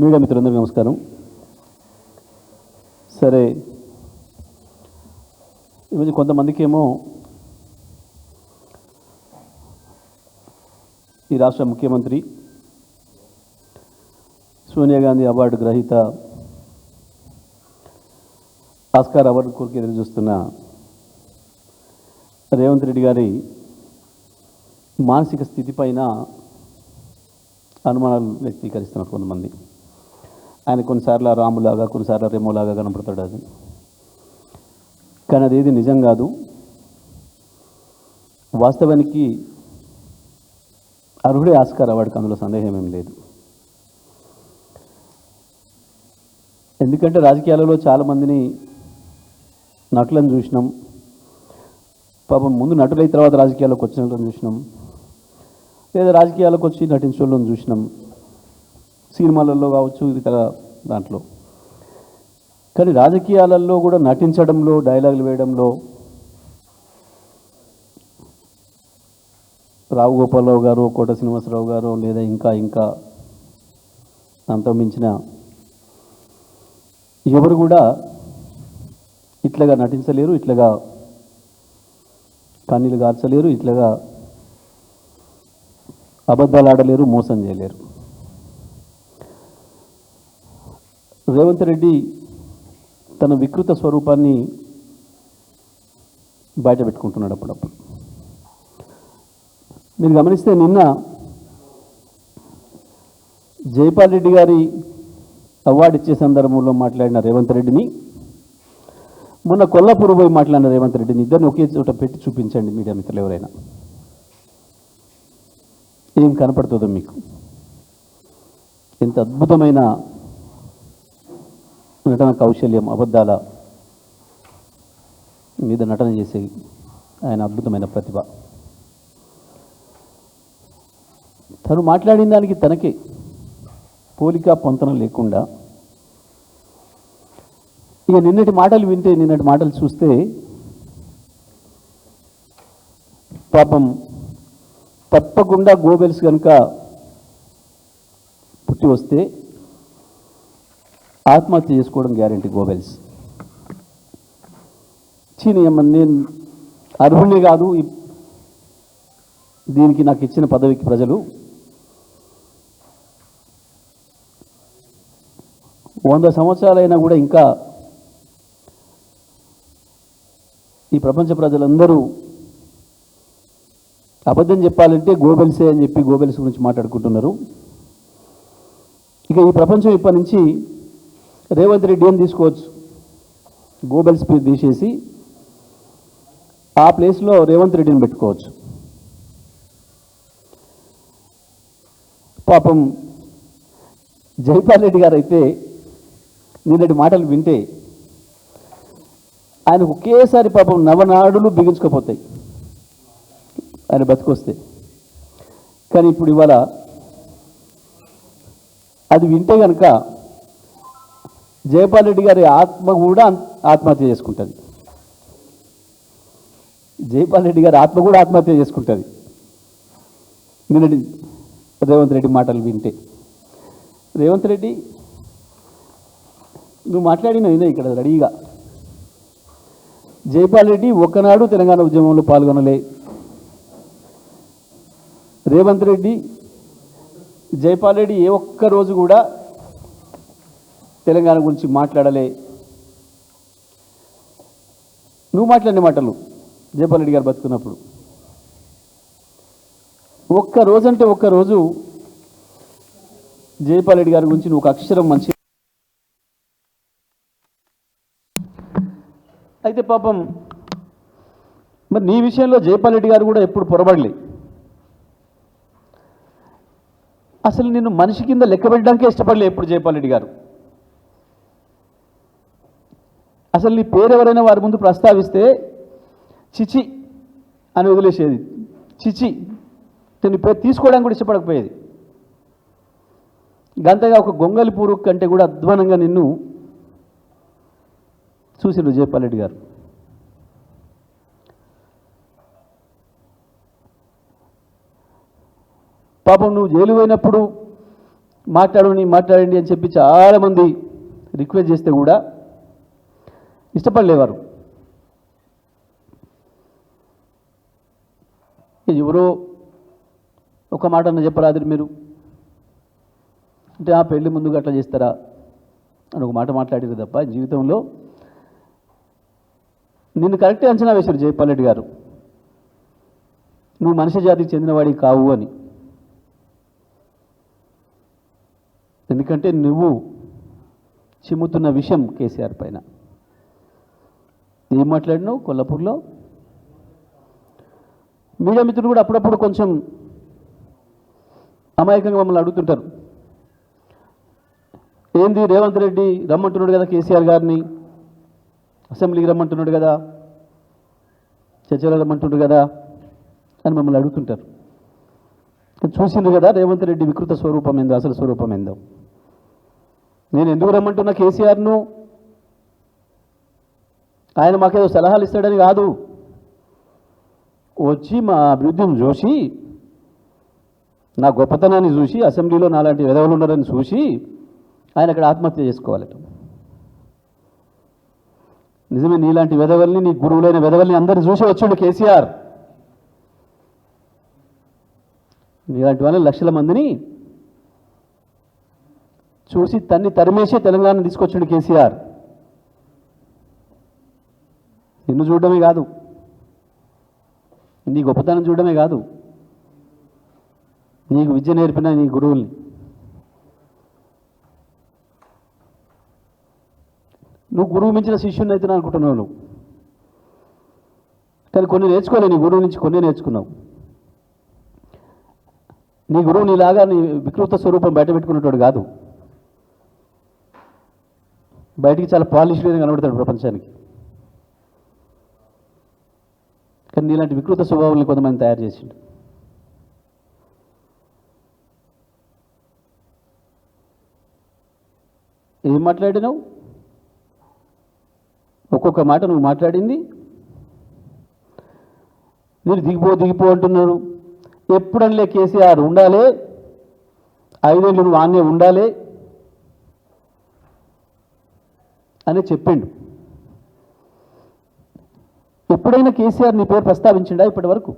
Media మిత్రులందరికీ నమస్కారం. సరే, ఈరోజు కొంతమందికి ఏమో ఈ రాష్ట్ర ముఖ్యమంత్రి సోనియా గాంధీ అవార్డు గ్రహీత ఆస్కార్ అవార్డు కోరిక ఎదురు చూస్తున్న రేవంత్ రెడ్డి గారి మానసిక స్థితి పైన అనుమానాలు వ్యక్తీకరిస్తున్నారు కొంతమంది. ఆయన కొన్నిసార్లు రాములాగా, కొన్నిసార్లు రెమోలాగా కనపడతాడు. అది కానీ అదేది నిజం కాదు. వాస్తవానికి అర్హుడే ఆస్కార్ అవార్డుకి, అందులో సందేహం ఏం లేదు. ఎందుకంటే రాజకీయాలలో చాలామందిని నటులను చూసినాం. పాపం ముందు నటులైన తర్వాత రాజకీయాల్లోకి వచ్చిన వాళ్ళని చూసినాం, లేదా రాజకీయాలకు వచ్చి నటించే వాళ్ళని చూసినాం, సినిమాలలో కావచ్చు, ఇతర దాంట్లో. కానీ రాజకీయాలలో కూడా నటించడంలో, డైలాగులు వేయడంలో రావు గోపాలరావు గారు, కోట శ్రీనివాసరావు గారు, లేదా ఇంకా అంత మించిన ఎవరు కూడా ఇట్లాగా నటించలేరు, ఇట్లాగా కన్నీళ్ళు గార్చలేరు, ఇట్లాగా అబద్ధాలు ఆడలేరు, మోసం చేయలేరు. రేవంత్ రెడ్డి తన వికృత స్వరూపాన్ని బయట పెట్టుకుంటున్నాడు అప్పుడప్పుడు. మీరు గమనిస్తే నిన్న జైపాల్ రెడ్డి గారి అవార్డు ఇచ్చే సందర్భంలో మాట్లాడిన రేవంత్ రెడ్డిని, మొన్న కొల్లాపూర్ పోయి మాట్లాడిన రేవంత్ రెడ్డిని, ఇద్దరిని ఒకే చోట పెట్టి చూపించండి మీడియా మిత్రులు ఎవరైనా. ఏం కనపడుతుందో మీకు? ఎంత అద్భుతమైన నటన కౌశల్యం, అబద్ధాల మీద నటన చేసే ఆయన అద్భుతమైన ప్రతిభ. తను మాట్లాడిన దానికి తనకే పోలిక పొంతన లేకుండా, ఇక నిన్నటి మాటలు వింటే, నిన్నటి మాటలు చూస్తే పాపం తప్పకుండా గోబెల్స్ కనుక పుట్టి వస్తే ఆత్మహత్య చేసుకోవడం గ్యారెంటీ. గోబెల్స్ చీనియమ్మని, నేను అర్హుణ్ణి కాదు, దీనికి నాకు ఇచ్చిన పదవికి ప్రజలు 100 సంవత్సరాలైనా కూడా ఇంకా ఈ ప్రపంచ ప్రజలందరూ అబద్ధం చెప్పాలంటే గోబెల్సే అని చెప్పి గోబెల్స్ గురించి మాట్లాడుకుంటున్నారు. ఇక ఈ ప్రపంచం ఇప్పటి నుంచి రేవంత్ రెడ్డి అని తీసుకోవచ్చు, గోబెల్స్ పేరు తీసేసి ఆ ప్లేస్లో రేవంత్ రెడ్డిని పెట్టుకోవచ్చు. పాపం జైపాల్ రెడ్డి గారు అయితే నిన్నటి మాటలు వింటే ఆయనకు ఒకేసారి పాపం నవనాడులు బిగించుకపోతాయి ఆయన బతికొస్తే. కానీ ఇప్పుడు ఇవాళ అది వింటే కనుక జైపాల్ రెడ్డి గారి ఆత్మ కూడా ఆత్మహత్య చేసుకుంటుంది. జైపాల్ రెడ్డి గారి ఆత్మ కూడా ఆత్మహత్య చేసుకుంటుంది నిన్నటి రేవంత్ రెడ్డి మాటలు వింటే. రేవంత్ రెడ్డి, నువ్వు మాట్లాడిన ఇదే ఇక్కడ రెడీగా. జైపాల్ రెడ్డి ఒక్కనాడు తెలంగాణ ఉద్యమంలో పాల్గొనలే. రేవంత్ రెడ్డి, జైపాల్ రెడ్డి ఏ ఒక్క రోజు కూడా తెలంగాణ గురించి మాట్లాడలే. నువ్వు మాట్లాడిన మాటలు జైపాల్ రెడ్డి గారు బతుకున్నప్పుడు ఒక్క రోజు అంటే ఒక్క రోజు జైపాల్ రెడ్డి గారి గురించి నువ్వు ఒక అక్షరం మంచి. అయితే పాపం మరి నీ విషయంలో జైపాల్ రెడ్డి గారు కూడా ఎప్పుడు పొరబడలే. అసలు నిన్ను మనిషి కింద లెక్క పెట్టడానికే ఇష్టపడలే ఎప్పుడు జైపాల్ రెడ్డి గారు. అసలు నీ పేరు ఎవరైనా వారి ముందు ప్రస్తావిస్తే చిచి అని వదిలేసేది. చిచి, నీ పేరు తీసుకోవడానికి కూడా ఇష్టపడకపోయేది. గంతగా ఒక గొంగలి పూరు కంటే కూడా అధ్వానంగా నిన్ను చూసిండు జైపాల్ రెడ్డి గారు. పాపం నువ్వు జైలు పోయినప్పుడు మాట్లాడండి అని చెప్పి చాలామంది రిక్వెస్ట్ చేస్తే కూడా ఇష్టపడలేవారు. ఎవరో ఒక మాట అన్న చెప్పరాదు మీరు అంటే ఆ పెళ్లి ముందుగా అట్లా చేస్తారా అని ఒక మాట మాట్లాడారు తప్ప జీవితంలో నిన్ను కరెక్టే అంచనా వేశారు జైపాల్ రెడ్డి గారు, నువ్వు మనిషి జాతికి చెందినవాడి కావు అని. ఎందుకంటే నువ్వు చిమ్ముతున్న విషయం కేసీఆర్ పైన. ఏం మాట్లాడినావు కొల్లాపూర్లో? మీడియా మిత్రులు కూడా అప్పుడప్పుడు కొంచెం అమాయకంగా మమ్మల్ని అడుగుతుంటారు, ఏంది రేవంత్ రెడ్డి రమ్మంటున్నాడు కదా కేసీఆర్ గారిని, అసెంబ్లీకి రమ్మంటున్నాడు కదా, చర్చలో రమ్మంటున్నాడు కదా అని మమ్మల్ని అడుగుతుంటారు. చూసిండ్రు కదా రేవంత్ రెడ్డి వికృత స్వరూపం ఏందో, అసలు స్వరూపం ఏందో. నేను ఎందుకు రమ్మంటున్నా కేసీఆర్ను, ఆయన మాకేదో సలహాలు ఇస్తాడని కాదు, వచ్చి మా అభివృద్ధిని చూసి, నా గొప్పతనాన్ని చూసి, అసెంబ్లీలో నాలాంటి విధవలు ఉన్నారని చూసి ఆయన అక్కడ ఆత్మహత్య చేసుకోవాలట. నిజమే, నీలాంటి విధవల్ని, నీ గురువులైన విధవల్ని అందరిని చూసి వచ్చాడు కేసీఆర్. నీలాంటి వాళ్ళని లక్షల మందిని చూసి తరిమేసే తెలంగాణ తీసుకొచ్చాడు కేసీఆర్. నిన్ను చూడడమే కాదు, నీ గొప్పతనం చూడడమే కాదు, నీకు విద్య నేర్పిన నీ గురువుల్ని. నువ్వు గురువు మించిన శిష్యుని అయితే అనుకుంటున్నావు నువ్వు, కానీ కొన్ని నేర్చుకోవాలి, నీ గురువు నుంచి కొన్ని నేర్చుకున్నావు. నీ గురువు నీలాగా నీ వికృత స్వరూపం బయట పెట్టుకున్నట్టు కాదు, బయటికి చాలా పాలిష్డ్గా కనబడతాడు ప్రపంచానికి. కానీ నీలాంటి వికృత స్వభావాన్ని కొంతమంది తయారు చేసిండు. ఏం మాట్లాడినావు? ఒక్కొక్క మాట నువ్వు మాట్లాడింది మీరు దిగిపో అంటున్నారు. ఎప్పుడనిలే కేసీఆర్ ఉండాలి, 5 ఏళ్ళు నువ్వు ఆన్నే ఉండాలి అని చెప్పిండు. ఎప్పుడైనా కేసీఆర్ నీ పేరు ప్రస్తావించిండా ఇప్పటి వరకు?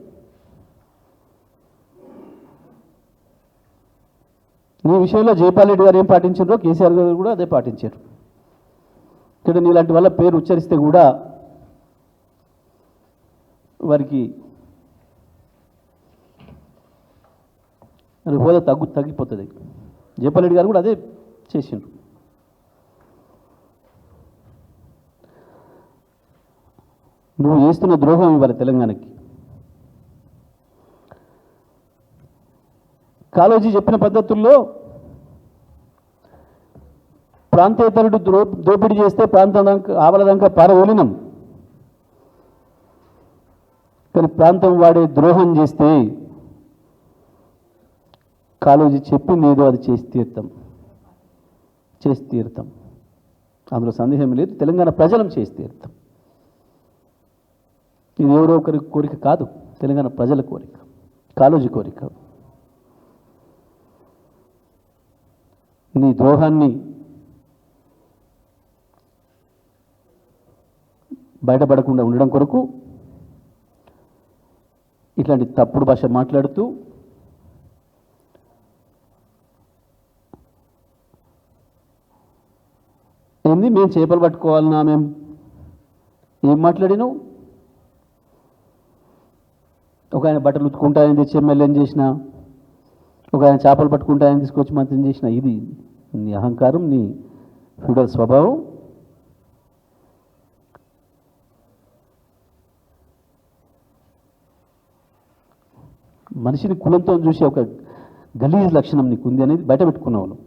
నీ విషయంలో జైపాల్ రెడ్డి గారు ఏం పాటించారో కేసీఆర్ గారు కూడా అదే పాటించారు. ఇక్కడ నీలాంటి వాళ్ళ పేరు ఉచ్చరిస్తే కూడా వారికి హోదా తగ్గిపోతుంది. జైపాల్ రెడ్డి గారు కూడా అదే చేసిండ్రు. నువ్వు చేస్తున్న ద్రోహం ఇవ్వాలి తెలంగాణకి. కాళోజీ చెప్పిన పద్ధతుల్లో ప్రాంతేతరుడు దోపిడీ చేస్తే ప్రాంతం ఆవలదంక పారవోలినం, కానీ ప్రాంతం వాడే ద్రోహం చేస్తే కాళోజీ చెప్పింది ఏదో అది చేసి తీరుతాం. అందులో సందేహం లేదు. తెలంగాణ ప్రజలం చేసి తీరుతాం. ఇది ఎవరో ఒకరి కోరిక కాదు, తెలంగాణ ప్రజల కోరిక, కాళోజీ కోరిక. నీ ద్రోహాన్ని బయటపడకుండా ఉండడం కొరకు ఇట్లాంటి తప్పుడు భాష మాట్లాడుతూ ఏంది మేము చేపలు పట్టుకోవాలన్నా, మేము ఏం మాట్లాడినావు? ఒక ఆయన బట్టలు ఉతుకుంటాయని తెచ్చి ఎమ్మెల్యేని చేసిన, ఒక ఆయన చేపలు పట్టుకుంటాయని తీసుకొచ్చి మంత్రిని చేసిన. ఇది నీ అహంకారం, నీ ఫ్యూడల్ స్వభావం. మనిషిని కులంతో చూసి ఒక గలీజ్ లక్షణం నీకు ఉంది అనేది బయట పెట్టుకున్నావు.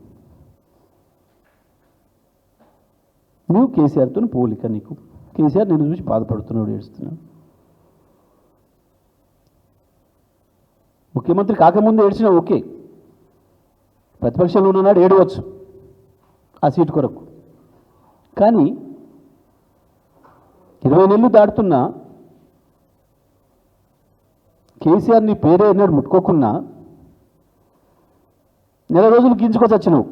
నువ్వు కేసీఆర్తో పోలిక, నీకు కేసీఆర్ నేను చూసి బాధపడుతున్నాడు, ఏడుస్తున్నాడు. ముఖ్యమంత్రి కాకముందు ఏడ్చినా ఓకే, ప్రతిపక్షంలో ఉన్ననాడు ఏడవచ్చు ఆ సీటు కొరకు. కానీ 20 నెలలు దాటుతున్నా కేసీఆర్ నీ పేరే ఎన్నడూ ముట్టుకోకున్నా నెల రోజులు గించుకొచ్చి నువ్వు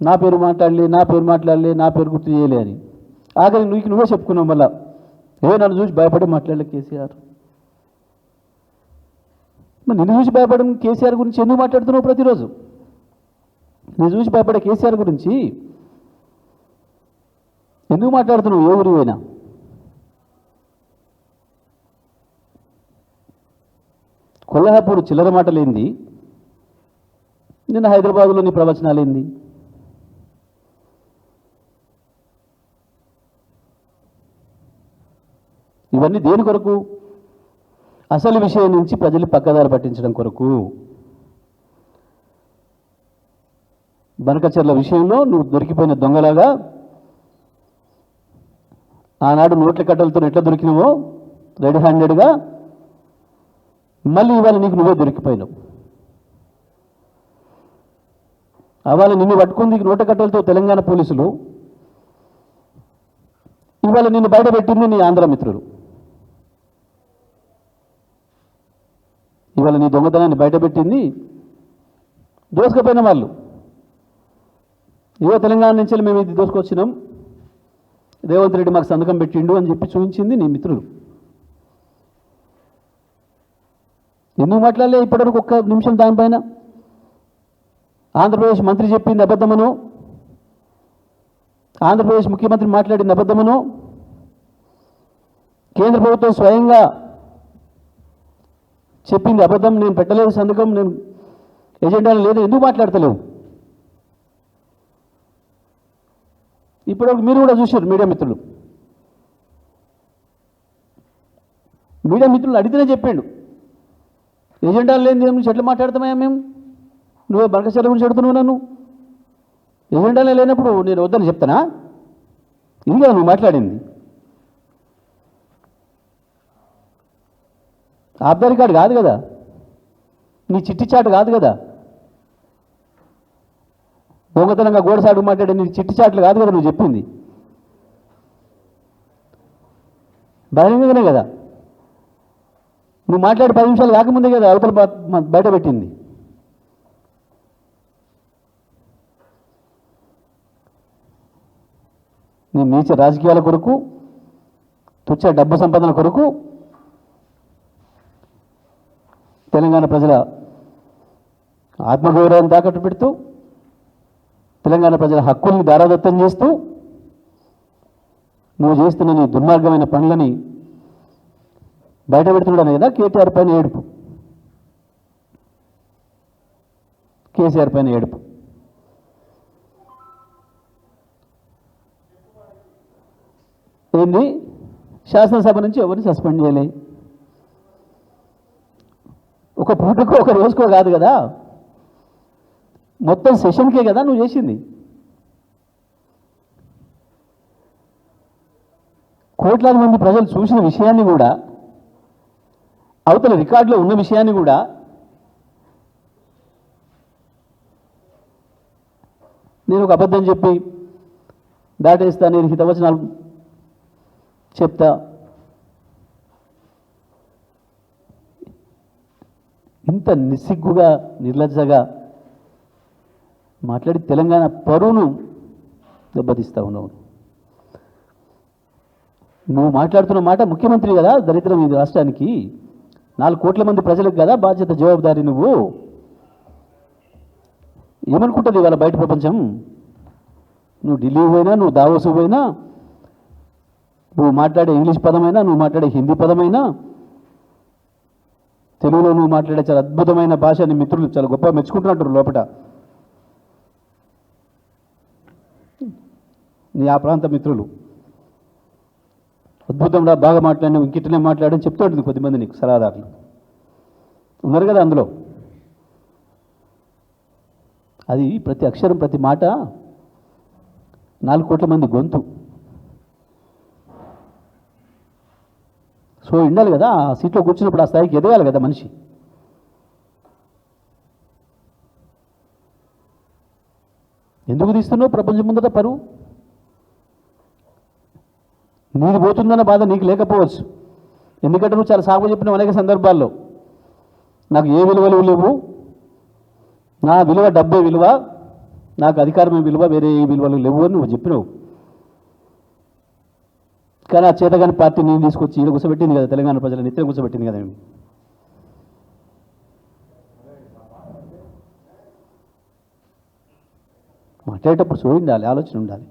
నా పేరు మాట్లాడలే నా పేరు గుర్తు చేయలే అని. ఆఖరి నువ్వే చెప్పుకున్నావు మళ్ళా నన్ను చూసి భయపడి మాట్లాడలే కేసీఆర్. మరి నిన్ను చూసి భయపడడం కేసీఆర్ గురించి ఎందుకు మాట్లాడుతున్నావు ప్రతిరోజు? నేను చూసి భయపడే కేసీఆర్ గురించి ఎందుకు మాట్లాడుతున్నావు? ఏ ఊరి పోయినా కొల్హాపూర్ చిల్లర మాటలేంది, నిన్న హైదరాబాద్లో నీ ప్రవచనాలేంది? ఇవన్నీ దేని కొరకు? అసలు విషయం నుంచి ప్రజలు పక్కదారి పట్టించడం కొరకు. బనకచెర్ల విషయంలో నువ్వు దొరికిపోయిన దొంగలాగా ఆనాడు నోట్ల కట్టలతో ఎట్లా దొరికినావో రెడ్ హ్యాండెడ్గా మళ్ళీ ఇవాళ నీకు నువ్వే దొరికిపోయినావు. అవాళ నిన్ను పట్టుకుంది నోట కట్టలతో తెలంగాణ పోలీసులు, ఇవాళ నిన్ను బయట పెట్టింది నీ ఆంధ్ర మిత్రులు. ఇవాళ నీ దొంగతనాన్ని బయటపెట్టింది దోసుకపోయిన వాళ్ళు. తెలంగాణ నుంచి మేము ఇది దోసుకొచ్చినాం, రేవంత్ రెడ్డి మాకు సంతకం పెట్టిండు అని చెప్పి చూపించింది నీ మిత్రులు. ఎందుకు మాట్లాడలే ఇప్పటివరకు ఒక్క నిమిషం దానిపైన? ఆంధ్రప్రదేశ్ మంత్రి చెప్పింది అబద్ధమనో, ఆంధ్రప్రదేశ్ ముఖ్యమంత్రి మాట్లాడింది అబద్ధమనో, కేంద్ర ప్రభుత్వం స్వయంగా చెప్పింది అబద్ధం, నేను పెట్టలేదు సంతకం, నేను ఎజెండాలు లేదు, ఎందుకు మాట్లాడతలేవు? ఇప్పటివరకు మీరు కూడా చూశారు మీడియా మిత్రులు అడిగితేనే చెప్పాడు, ఎజెండాలు లేని దేని గురించి ఎట్లా మాట్లాడతామయ్యా మేము? నువ్వే బనకచెర్ల గురించి అడుగుతున్నావు నన్ను. ఎజెండాలే లేనప్పుడు నేను వద్దని చెప్తానా? ఇది కదా నువ్వు మాట్లాడింది. ఆబ్దారి కార్డు కాదు కదా, నీ చిట్టి చాటు కాదు కదా, దొంగతనంగా గోడసాడు మాట్లాడే నీ చిట్టి చాట్లు కాదు కదా నువ్వు చెప్పింది. బహిరంగంగానే కదా నువ్వు మాట్లాడి 10 నిమిషాలు కాకముందే కదా అవతల బయట పెట్టింది. నీ నీచ రాజకీయాల కొరకు, తుచ్చ డబ్బు సంపాదన కొరకు తెలంగాణ ప్రజల ఆత్మగౌరవాన్ని తాకట్టు పెడుతూ, తెలంగాణ ప్రజల హక్కుల్ని దారాదత్తం చేస్తూ నువ్వు చేస్తున్న నీ దుర్మార్గమైన పనులని బయట పెడుతున్నాడనే కదా కేటీఆర్ పైన ఏడుపు, కేసీఆర్ పైన ఏడుపు. ఏంది? శాసనసభ నుంచి ఎవరిని సస్పెండ్ చేయలే, ఒక పూటకో ఒక రోజుకో కాదు కదా, మొత్తం సెషన్కే కదా నువ్వు చేసింది. కోట్లాది మంది ప్రజలు చూసిన విషయాన్ని కూడా, అవతల రికార్డులో ఉన్న విషయాన్ని కూడా నేను ఒక అబద్ధం చెప్పి దాటేస్తా, నేను హితవచనాలు చెప్తా, ఇంత నిస్సిగ్గుగా నిర్లజ్జగా మాట్లాడి తెలంగాణ పరువును దెబ్బతీస్తా ఉన్నావు. నువ్వు మాట్లాడుతున్న మాట ముఖ్యమంత్రి కదా, దరిద్రం ఈ రాష్ట్రానికి 4 కోట్ల మంది ప్రజలకు కదా బాధ్యత, జవాబుదారి. నువ్వు ఏమనుకుంటుంది ఇవాళ బయట ప్రపంచం? నువ్వు ఢిల్లీ పోయినా, నువ్వు దావోసు పోయినా, నువ్వు మాట్లాడే ఇంగ్లీష్ పదమైనా, నువ్వు మాట్లాడే హిందీ పదమైనా, తెలుగులో నువ్వు మాట్లాడే చాలా అద్భుతమైన భాష నీ మిత్రులు చాలా గొప్ప మెచ్చుకుంటున్నట్టు లోపల. నీ ఆ ప్రాంత మిత్రులు అద్భుతంగా బాగా మాట్లాడిన, ఇంకిటనే మాట్లాడని చెప్తూ ఉంటుంది కొద్దిమంది నీకు సలహాదారులు ఉన్నారు కదా అందులో. అది ప్రతి అక్షరం ప్రతి మాట 4 కోట్ల మంది గొంతు. సో ఉండాలి కదా, ఆ సీట్లో కూర్చున్నప్పుడు ఆ స్థాయికి ఎదగాలి కదా మనిషి. ఎందుకు తీస్తున్నావు ప్రపంచం ముందట పరువు? నీది పోతుందన్న బాధ నీకు లేకపోవచ్చు, ఎందుకంటే నువ్వు చాలా సాగు చెప్పినావు అనేక సందర్భాల్లో. నాకు ఏ విలువలు లేవు, నా విలువ డబ్బే విలువ, నాకు అధికారమే విలువ, వేరే ఏ విలువలు లేవు అని నువ్వు చెప్పినావు. కానీ ఆ చేతగాని పార్టీ నేను తీసుకొచ్చి ఈయన కూర్చోబెట్టింది కదా, తెలంగాణ ప్రజల నిత్యం కూర్చోబెట్టింది కదా. మాట్లాడేటప్పుడు చూడ ఉండాలి, ఆలోచన ఉండాలి.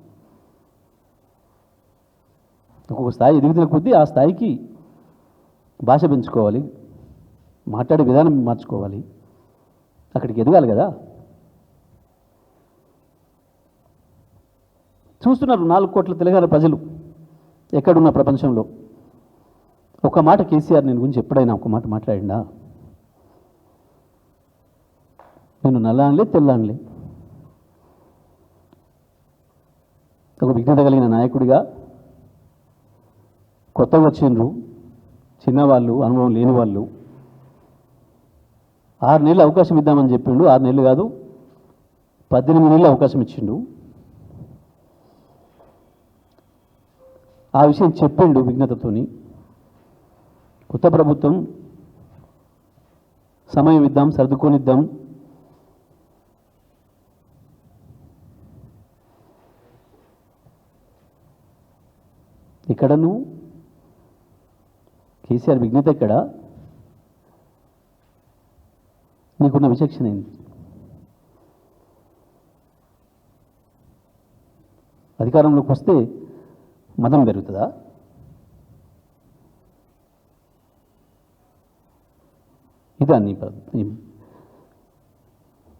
ఒక్కొక్క స్థాయి ఎదుగుతున్న కొద్దీ ఆ స్థాయికి భాష పెంచుకోవాలి, మాట్లాడే విధానం మార్చుకోవాలి, అక్కడికి ఎదగాలి కదా. చూస్తున్నారు 4 కోట్ల తెలంగాణ ప్రజలు ఎక్కడున్న ప్రపంచంలో. ఒక మాట కేసీఆర్ నేను గురించి ఎప్పుడైనా ఒక మాట మాట్లాడిందా? నేను నల్లానలే తెల్లానలే, ఒక విఘ్నత కలిగిన నాయకుడిగా కొత్తగా వచ్చిండ్రు చిన్నవాళ్ళు, అనుభవం లేని వాళ్ళు. 6 నెలలు అవకాశం ఇద్దామని చెప్పిండు. 6 నెలలు కాదు 18 నెలలు అవకాశం ఇచ్చిండు. ఆ విషయం చెప్పిండు విఘ్నతతోని. కొత్త ప్రభుత్వం, సమయం ఇద్దాం, సర్దుకొనిద్దాం. ఇక్కడ నువ్వు కేసీఆర్ విఘ్నత ఎక్కడ? నీకున్న విచక్షణ ఏంది? అధికారంలోకి వస్తే మతం పెరుగుతుందా? ఇదా నీ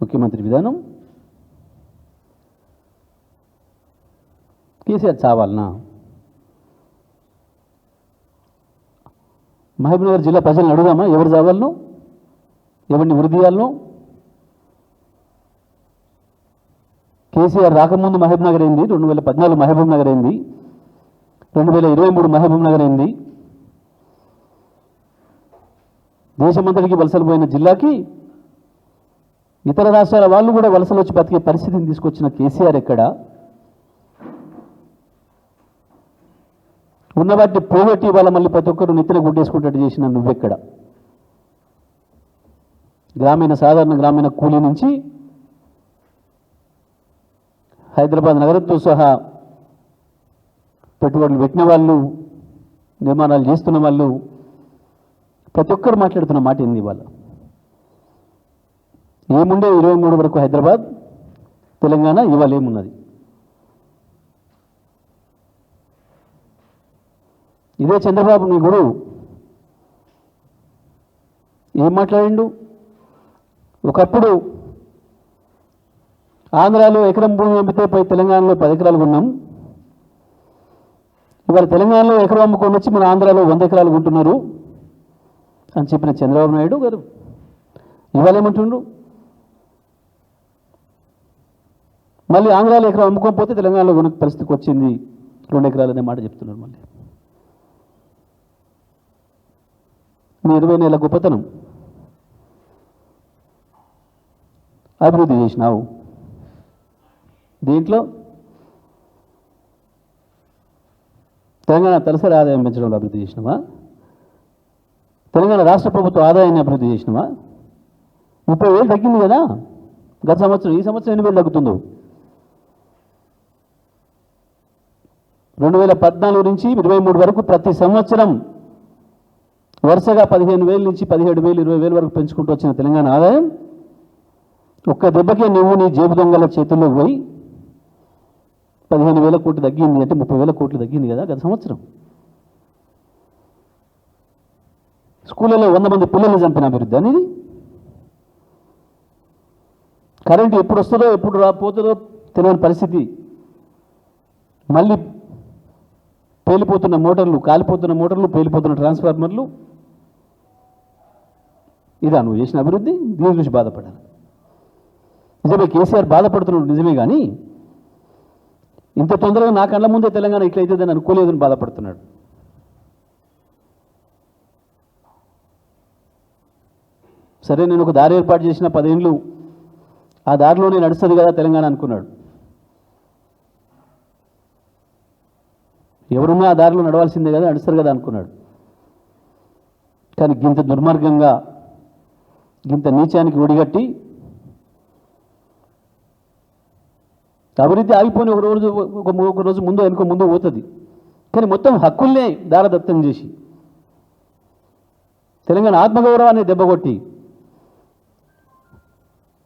ముఖ్యమంత్రి విధానం? కేసీఆర్ చావాలనా? మహబూబ్నగర్ జిల్లా ప్రజలను అడుగుదామా ఎవరు చావాలనో, ఎవరిని ఉరిదీయాలనో? కేసీఆర్ రాకముందు మహబూబ్నగర్ అయింది, 2014 మహబూబ్నగర్ అయింది, 2023 మహబూబ్నగర్ అయింది. దేశమంతటికి వలసలు పోయిన జిల్లాకి ఇతర రాష్ట్రాల వాళ్ళు కూడా వలసలు వచ్చి బతికే పరిస్థితిని తీసుకొచ్చిన కేసీఆర్ ఎక్కడ? ఉన్నవాటిని పోగొట్టి ఇవాళ మళ్ళీ ప్రతి ఒక్కరు నెత్తిన గుడ్డేసుకుంటట్టు చేసిన నువ్వెక్కడ? సాధారణ గ్రామీణ కూలీ నుంచి హైదరాబాద్ నగరంతో సహా పెట్టుబడులు పెట్టిన వాళ్ళు, నిర్మాణాలు చేస్తున్న వాళ్ళు, ప్రతి ఒక్కరు మాట్లాడుతున్న మాట ఏంది? ఇవాళ ఏముండే 23 వరకు హైదరాబాద్, తెలంగాణ, ఇవాళ ఏమున్నది? ఇదే చంద్రబాబు నీ గురువు ఏం మాట్లాడిండు? ఒకప్పుడు ఆంధ్రాలో ఎకరం భూమి అమ్మితే పోయి తెలంగాణలో 10 ఎకరాలు కొన్నాం. ఇవాళ తెలంగాణలో ఎకరం అమ్ముకొని వచ్చి మన ఆంధ్రాలో 100 ఎకరాలు కొంటున్నారు అని చెప్పిన చంద్రబాబు నాయుడు గారు ఇవాళ ఏమంటుండ్రు? మళ్ళీ ఆంధ్రాలో ఎకరం అమ్ముకోకపోతే తెలంగాణలో కొనుక పరిస్థితికి వచ్చింది, 2 ఎకరాలు అనే మాట చెప్తున్నారు. మళ్ళీ నీ 20 నెలల గొప్పతనం అభివృద్ధి చేసినావు. దీంట్లో తెలంగాణ తలసరి ఆదాయం పెంచడంలో అభివృద్ధి చేసినావా? తెలంగాణ రాష్ట్ర ప్రభుత్వ ఆదాయాన్ని అభివృద్ధి చేసినావా? 30,000 తగ్గింది కదా గత సంవత్సరం. ఈ సంవత్సరం 8,000 తగ్గుతుందో? 2014 నుంచి 23 వరకు ప్రతి సంవత్సరం వరుసగా 15,000 నుంచి 17,000, 20,000 వరకు పెంచుకుంటూ వచ్చిన తెలంగాణ ఆదాయం ఒక్క దెబ్బకే నువ్వు నీ జేబు దొంగల చేతుల్లో పోయి 15,000 కోట్లు తగ్గింది అంటే 30,000 కోట్లు తగ్గింది కదా గత సంవత్సరం. స్కూళ్ళలో 100 మంది పిల్లల్ని చంపిన అభివృద్ధి అనేది. కరెంటు ఎప్పుడు వస్తుందో ఎప్పుడు పోతుందో తెలియని పరిస్థితి. మళ్ళీ పేలిపోతున్న మోటార్లు, కాలిపోతున్న మోటార్లు, పేలిపోతున్న ట్రాన్స్ఫార్మర్లు. ఇదా నువ్వు చేసిన అభివృద్ధి? దీని గురించి బాధపడాలి. నిజమే కేసీఆర్ బాధపడుతున్నాడు నిజమే, కానీ ఇంత తొందరగా నా కళ్ళ ముందే తెలంగాణ ఇట్లయితుందని అనుకోలేదని బాధపడుతున్నాడు. సరే నేను ఒక దారి ఏర్పాటు చేసిన 10 ఏళ్ళు ఆ దారిలోనే నడుస్తుంది కదా తెలంగాణ అనుకున్నాడు. ఎవరున్నా ఆ దారిలో నడవాల్సిందే కదా, నడుస్తారు కదా అనుకున్నాడు. కానీ గింత దుర్మార్గంగా, గింత నీచానికి ఒడిగట్టి అభివృద్ధి ఆగిపోయిన ఒక రోజు ముందు వెనుక ముందు పోతుంది. కానీ మొత్తం హక్కుల్నే దారదత్తం చేసి తెలంగాణ ఆత్మగౌరవాన్ని దెబ్బకొట్టి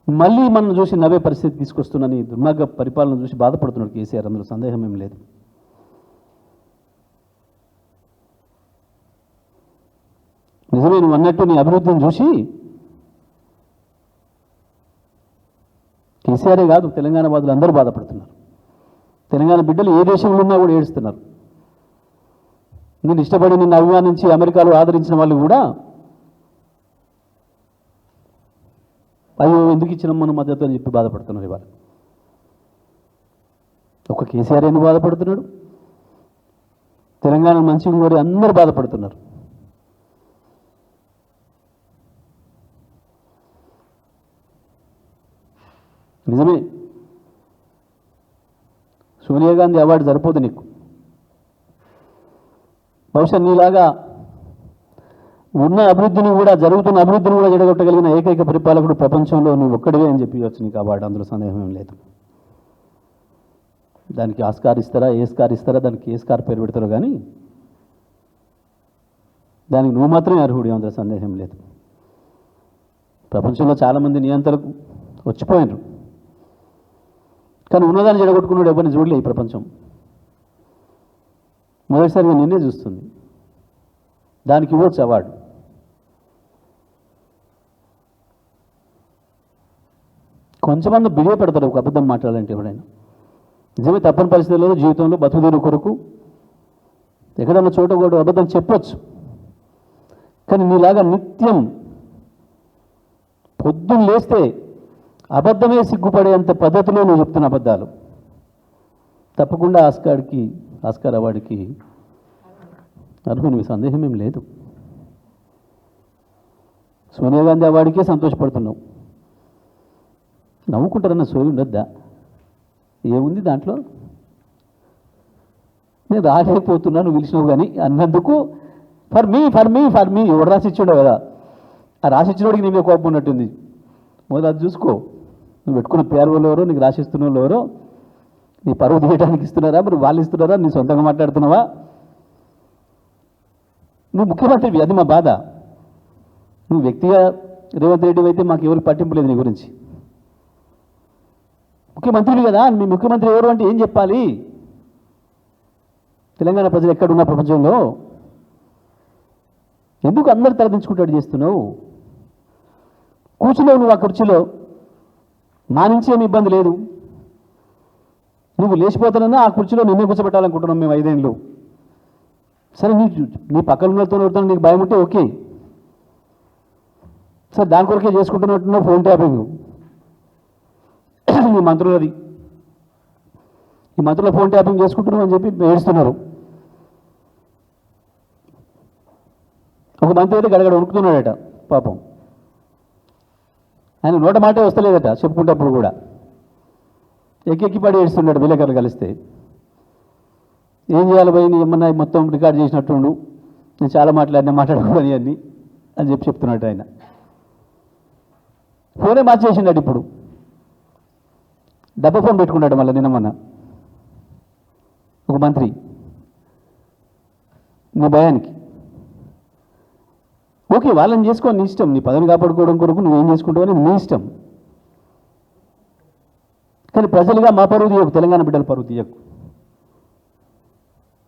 మళ్ళీ మనం చూసి నవ్వే పరిస్థితి తీసుకొస్తున్నని దుర్మార్గ పరిపాలన చూసి బాధపడుతున్నాడు కేసీఆర్. అందులో సందేహం ఏం లేదు. నిజమే, నువ్వు అన్నట్టు నీ అభివృద్ధిని చూసి కేసీఆరే కాదు తెలంగాణ బాధలు అందరూ బాధపడుతున్నారు. తెలంగాణ బిడ్డలు ఏ దేశంలో ఉన్నా కూడా ఏడుస్తున్నారు. నేను ఇష్టపడి నిన్ను అభిమానించి అమెరికాలో ఆదరించిన వాళ్ళు కూడా అయ్యో ఎందుకు ఇచ్చినాం మన మద్దతు అని చెప్పి బాధపడుతున్నారు. ఇవాళ ఒక కేసీఆర్ ఎందుకు బాధపడుతున్నాడు, తెలంగాణ మంచిగా కోరి అందరూ బాధపడుతున్నారు. నిజమే, సోనియా గాంధీ అవార్డు సరిపోదు నీకు. బహుశా నీలాగా ఉన్న అభివృద్ధిని కూడా జరుగుతున్న అభివృద్ధిని కూడా జడగొట్టగలిగిన ఏకైక పరిపాలకుడు ప్రపంచంలో నువ్వు ఒక్కడివే అని చెప్పవచ్చు నీకు అవార్డు. అందులో సందేహం ఏం లేదు. దానికి ఆస్కార్ ఇస్తారా, ఏ స్కార్ ఇస్తారా, దానికి ఏ స్కార్ పేరు పెడతారో కానీ దానికి నువ్వు మాత్రమే అర్హుడి, అందులో సందేహం లేదు. ప్రపంచంలో చాలామంది నియంత్రణకు వచ్చిపోయినారు, కానీ ఉన్నదాన్ని జడగొట్టుకున్నాడు ఎవరిని చూడలే ఈ ప్రపంచం. మొదటిసారిగా నిన్నే చూస్తుంది, దానికి ఇవ్వచ్చు అవార్డు. కొంచెమంది బిడియ పెడతారు ఒక అబద్ధం మాట్లాడాలంటే. ఎవడైనా నిజమే తప్పని పరిస్థితుల్లో జీవితంలో బతుకుదేరు కొరకు ఎక్కడన్నా చోట కూడా అబద్ధం చెప్పొచ్చు. కానీ నీలాగా నిత్యం పొద్దున్న లేస్తే అబద్ధమే సిగ్గుపడేంత పద్ధతిలో నువ్వు చెప్తున్న అబద్ధాలు తప్పకుండా ఆస్కార్ అవార్డుకి అర్హునివి, సందేహం ఏం లేదు. సోనియా గాంధీ అవార్డుకే సంతోషపడుతున్నావు. నవ్వుకుంటారన్న సోయి ఉండొద్దా? ఏముంది దాంట్లో? నేను రాలేకపోతున్నాను నువ్వు పిలిచినావు కానీ అన్నందుకు ఫర్ మీ ఎవడు రాసిచ్చాడో కదా, ఆ రాసిచ్చినోడికి నీ మీద కోపం ఉన్నట్టుంది. మొదలు అది చూసుకో. నువ్వు పెట్టుకున్న పేరు ఎవరో, నీకు రాసిస్తున్న వాళ్ళు ఎవరో, నీ పరువు తీయడానికి ఇస్తున్నారా, మరి వాళ్ళు ఇస్తున్నారా, నీ సొంతంగా మాట్లాడుతున్నావా? నువ్వు ముఖ్యమంత్రివి, అది మా బాధ. నువ్వు వ్యక్తిగా రేవంత్ రెడ్డి అయితే మాకు ఎవరికి పట్టింపు లేదు నీ గురించి. ముఖ్యమంత్రివి కదా, మీ ముఖ్యమంత్రి ఎవరు అంటే ఏం చెప్పాలి? తెలంగాణ ప్రజలు ఎక్కడున్నా ప్రపంచంలో ఎందుకు అందరు తలదించుకుంటాడు చేస్తున్నావు? కూర్చున్నావు నువ్వు ఆ కుర్చీలో, మా నుంచి ఏమి ఇబ్బంది లేదు. నువ్వు లేచిపోతానన్నా ఆ కుర్చీలో నిన్నే కూర్చోబెట్టాలనుకుంటున్నాం మేము 5 ఏళ్ళు. సరే నీ పక్కన ఉన్నతో ఎవరితో నీకు భయం ఉంటే ఓకే, సరే దాని కొరకే చేసుకుంటున్నట్టున్నావు ఫోన్ ట్యాపింగ్. ఈ మంత్రులది, ఈ మంత్రుల ఫోన్ ట్యాపింగ్ చేసుకుంటున్నావు అని చెప్పి ఏడుస్తున్నారు. ఒక మంత్రి అయితే గడగడ వణుకుతున్నాడట పాపం. ఆయన నోట మాటే వస్తలేదట చెప్పుకుంటప్పుడు కూడా. ఎక్కి పడి ఏడుస్తున్నాడు విలేకరులు కలిస్తే. ఏం చేయాలి పోయి ఏమన్నా మొత్తం రికార్డ్ చేసినట్టుండు, నేను చాలా మాట్లాడకూడని అన్నీ అని చెప్పి చెప్తున్నాడు ఆయన. ఫోనే మార్చేసిండట ఇప్పుడు, డబ్బా ఫోన్ పెట్టుకున్నాడు మళ్ళీ నిన్న మొన్న ఒక మంత్రి. నీ భయానికి ఓకే, వాళ్ళని చేసుకో, నీ ఇష్టం. నీ పదవిని కాపాడుకోవడం కొరకు నువ్వేం చేసుకుంటావు అని నీ ఇష్టం. కానీ ప్రజలుగా మా పరువు తీయకు, తెలంగాణ బిడ్డల పరువు తీయకు.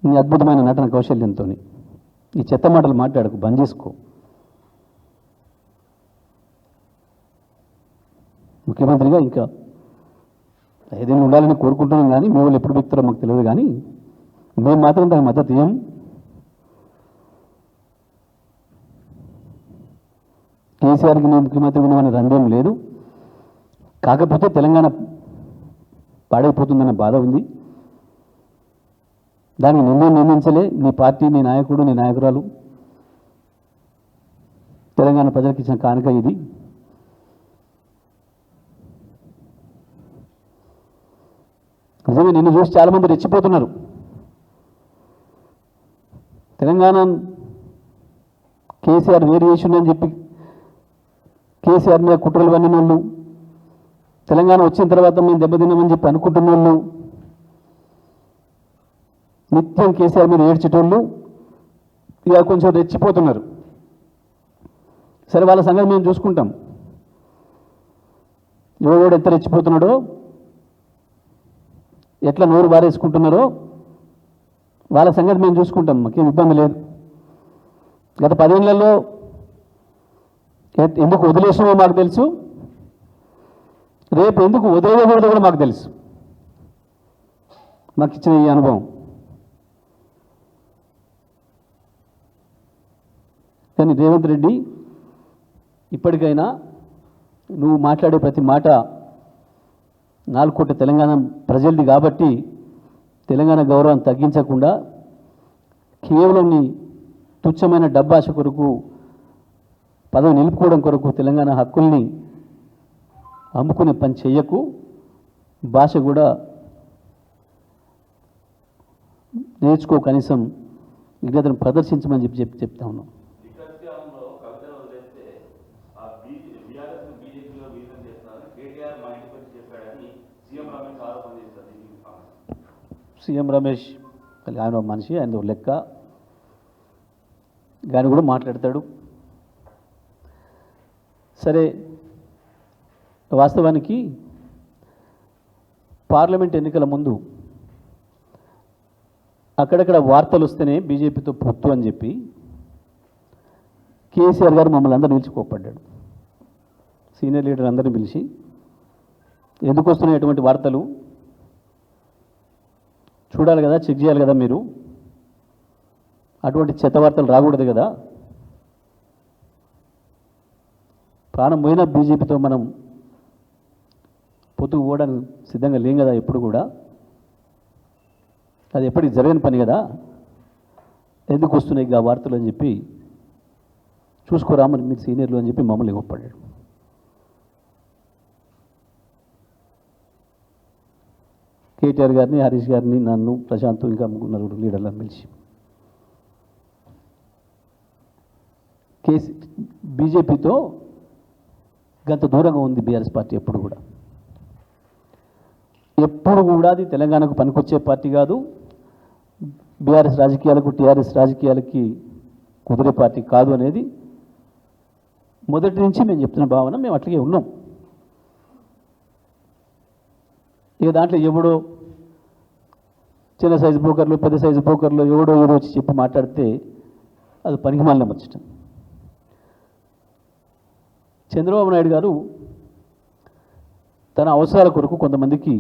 నీ అద్భుతమైన నటన కౌశల్యంతో ఈ చెత్త మాటలు మాట్లాడకు, బంద్ చేసుకో. ముఖ్యమంత్రిగా ఇంకా 5 ఏళ్ళు ఉండాలని కోరుకుంటున్నాం, కానీ మీ వాళ్ళు ఎప్పుడు వ్యక్తులో మాకు తెలియదు. కానీ మేము మాత్రం దానికి మద్దతు ఇయ్యం. కేసీఆర్కి నేను ముఖ్యమంత్రి ఉన్నామని రంగం లేదు. కాకపోతే తెలంగాణ పాడైపోతుందన్న బాధ ఉంది. దానికి నిర్ణయించలే నీ పార్టీ, నీ నాయకుడు, నీ నాయకురాలు. తెలంగాణ ప్రజలకు ఇచ్చిన కానుక ఇది. నిజమే, నిన్ను చూసి చాలామంది రెచ్చిపోతున్నారు. తెలంగాణ కేసీఆర్ వేరియేషన్ అని చెప్పి కేసీఆర్ మీద కుట్రలు పన్నిన వాళ్ళు, తెలంగాణ వచ్చిన తర్వాత మేము దెబ్బతిన్నామని చెప్పి అనుకుంటున్న వాళ్ళు, నిత్యం కేసీఆర్ మీద ఏడ్చేటోళ్ళు ఇక కొంచెం రెచ్చిపోతున్నారు. సరే, వాళ్ళ సంగతి మేము చూసుకుంటాం. ఎవడోడు ఎంత రెచ్చిపోతున్నాడో, ఎట్లా నోరు బారేసుకుంటున్నారో వాళ్ళ సంగతి మేము చూసుకుంటాం. మాకేం ఇబ్బంది లేదు. గత 10 ఏళ్లలో ఎందుకు వదిలేసామో మాకు తెలుసు, రేపు ఎందుకు వదిలేయకూడదో కూడా మాకు తెలుసు. మాకు ఇచ్చిన ఈ అనుభవం. కానీ రేవంత్ రెడ్డి, ఇప్పటికైనా నువ్వు మాట్లాడే ప్రతి మాట 4 కోట్ల తెలంగాణ ప్రజలది కాబట్టి తెలంగాణ గౌరవాన్ని తగ్గించకుండా కేవలం నీ తుచ్చమైన డబ్బాశ కొరకు, పదవి నిలుపుకోవడం కొరకు తెలంగాణ హక్కుల్ని అమ్ముకునే పని చెయ్యకు. భాష కూడా నేర్చుకో, కనీసం విజ్ఞతను ప్రదర్శించమని చెప్తా ఉన్నాం. సీఎం రమేష్ ఆయన మనిషి, ఆయన లెక్క, ఆయన కూడా మాట్లాడతాడు. సరే, వాస్తవానికి పార్లమెంట్ ఎన్నికల ముందు అక్కడక్కడ వార్తలు వస్తేనే బీజేపీతో పొత్తు అని చెప్పి కేసీఆర్ గారు మమ్మల్ని అందరూ పిలిచి కోప్పడ్డాడు. సీనియర్ లీడర్ అందరినీ పిలిచి, ఎందుకు వస్తున్నాయి ఎటువంటి వార్తలు చూడాలి కదా, చెక్ చేయాలి కదా, మీరు అటువంటి చెత్త వార్తలు రాకూడదు కదా, ప్రాణం పోయినా బీజేపీతో మనం పొత్తుకు పోవడానికి సిద్ధంగా లేం కదా, ఎప్పుడు కూడా అది ఎప్పటికి జరగని పని కదా, ఎందుకు వస్తున్నాయి ఆ వార్తలు అని చెప్పి చూసుకోరా మరి మీరు సీనియర్లు అని చెప్పి మమ్మల్ని ఒప్పడాడు. కేటీఆర్ గారిని, హరీష్ గారిని, నన్ను, ప్రశాంత్, ఇంకా 3 లీడర్లను పిలిచి బీజేపీతో గంత దూరంగా ఉంది బీఆర్ఎస్ పార్టీ. ఎప్పుడు కూడా అది తెలంగాణకు పనికొచ్చే పార్టీ కాదు. బీఆర్ఎస్ రాజకీయాలకు, టీఆర్ఎస్ రాజకీయాలకి కుదిరే పార్టీ కాదు అనేది మొదటి నుంచి మేము చెప్తున్న భావన. మేము అట్లాగే ఉన్నాం. ఇక దాంట్లో ఎవడో చిన్న సైజు బ్రోకర్లు, పెద్ద సైజు బ్రోకర్లు ఎవడో వచ్చి చెప్పి మాట్లాడితే అది పనికి మాలిన ముచ్చట. చంద్రబాబు నాయుడు గారు తన అవసరాల కొరకు కొంతమందికి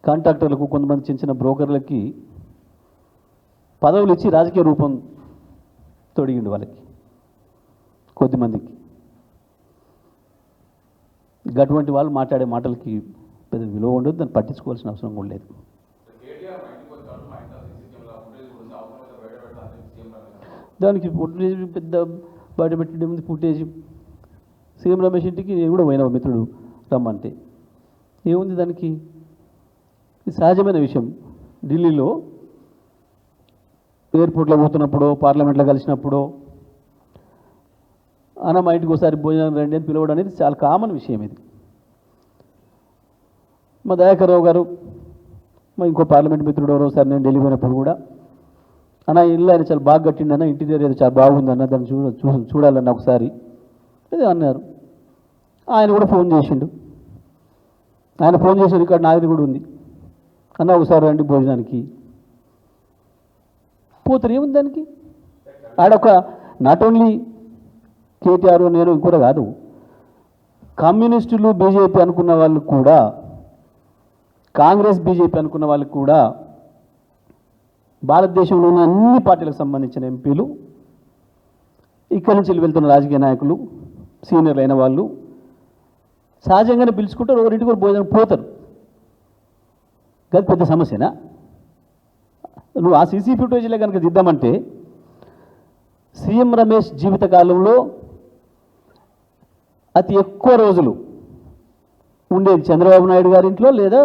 కాంట్రాక్టర్లకు, కొంతమంది చిన్న చిన్న బ్రోకర్లకి పదవులు ఇచ్చి రాజకీయ రూపం తొడిగిండు వాళ్ళకి, కొద్దిమందికి. అటువంటి వాళ్ళు మాట్లాడే మాటలకి పెద్ద విలువ ఉండదు, దాన్ని పట్టించుకోవాల్సిన అవసరం కూడా లేదు. దానికి ఫుటేజ్ పెద్ద బయట పెట్టే ముందు ఫుటేజ్ సీఎం రమేష్ ఇంటికి నేను కూడా పోయినా, మిత్రుడు రమ్మంటే ఏముంది దానికి? ఇది సహజమైన విషయం. ఢిల్లీలో ఎయిర్పోర్ట్లో పోతున్నప్పుడు, పార్లమెంట్లో కలిసినప్పుడు అన్న మా ఇంటికి ఒకసారి భోజనం రండి అని పిలవడం అనేది చాలా కామన్ విషయం. ఇది మా దయాకర్ రావు గారు, మా ఇంకో పార్లమెంట్ మిత్రుడు ఒకసారి నేను ఢిల్లీ పోయినప్పుడు కూడా, అన్న ఇల్లు ఆయన చాలా బాగా కట్టిండి అన్న, ఇంటీరియర్ ఏదో చాలా బాగుందన్న, దాన్ని చూడాలన్న ఒకసారి అదే అన్నారు. ఆయన కూడా ఫోన్ చేసిండు. ఆయన ఫోన్ చేసిన రికార్డు నాది కూడా ఉంది. అన్న ఒకసారి రండి భోజనానికి. పోతారు, ఏముంది దానికి? ఆడొక నాట్ ఓన్లీ కేటీఆర్, నేను కూడా కాదు, కమ్యూనిస్టులు బీజేపీ అనుకున్న వాళ్ళు కూడా, కాంగ్రెస్ బీజేపీ అనుకున్న వాళ్ళకి కూడా, భారతదేశంలో ఉన్న అన్ని పార్టీలకు సంబంధించిన ఎంపీలు, ఇక్కడి నుంచి వెళ్తున్న రాజకీయ నాయకులు, సీనియర్లు అయిన వాళ్ళు సహజంగానే పిలుచుకుంటారు, ఒకరింటికి కూడా భోజనం పోతారు. అది పెద్ద సమస్యనా? నువ్వు ఆ సీసీ ఫుటేజ్లో కనుక దిద్దామంటే సీఎం రమేష్ జీవితకాలంలో అతి ఎక్కువ రోజులు ఉండేది చంద్రబాబు నాయుడు గారి ఇంట్లో, లేదా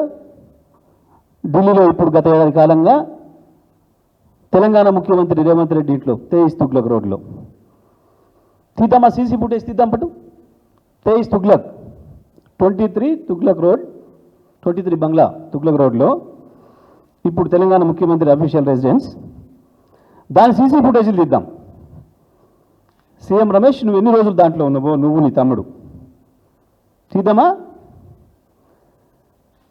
ఢిల్లీలో ఇప్పుడు గత ఏడాది కాలంగా తెలంగాణ ముఖ్యమంత్రి రేవంత్ రెడ్డి ఇంట్లో, తేయిస్ తుగ్లక్ రోడ్లో. తీద్దామా సీసీ ఫుటేజ్? తీద్దాం పట్టు. తేయిస్ తుగ్లక్ 23 తుగ్లక్ రోడ్, 23 బంగ్లా తుగ్లక్ రోడ్లో ఇప్పుడు తెలంగాణ ముఖ్యమంత్రి అఫీషియల్ రెసిడెన్స్. దాని సీసీ ఫుటేజీలు తీద్దాం. సీఎం రమేష్, నువ్వు ఎన్ని రోజులు దాంట్లో ఉన్నావో, నువ్వు నీ తమ్ముడు, తీద్దామా?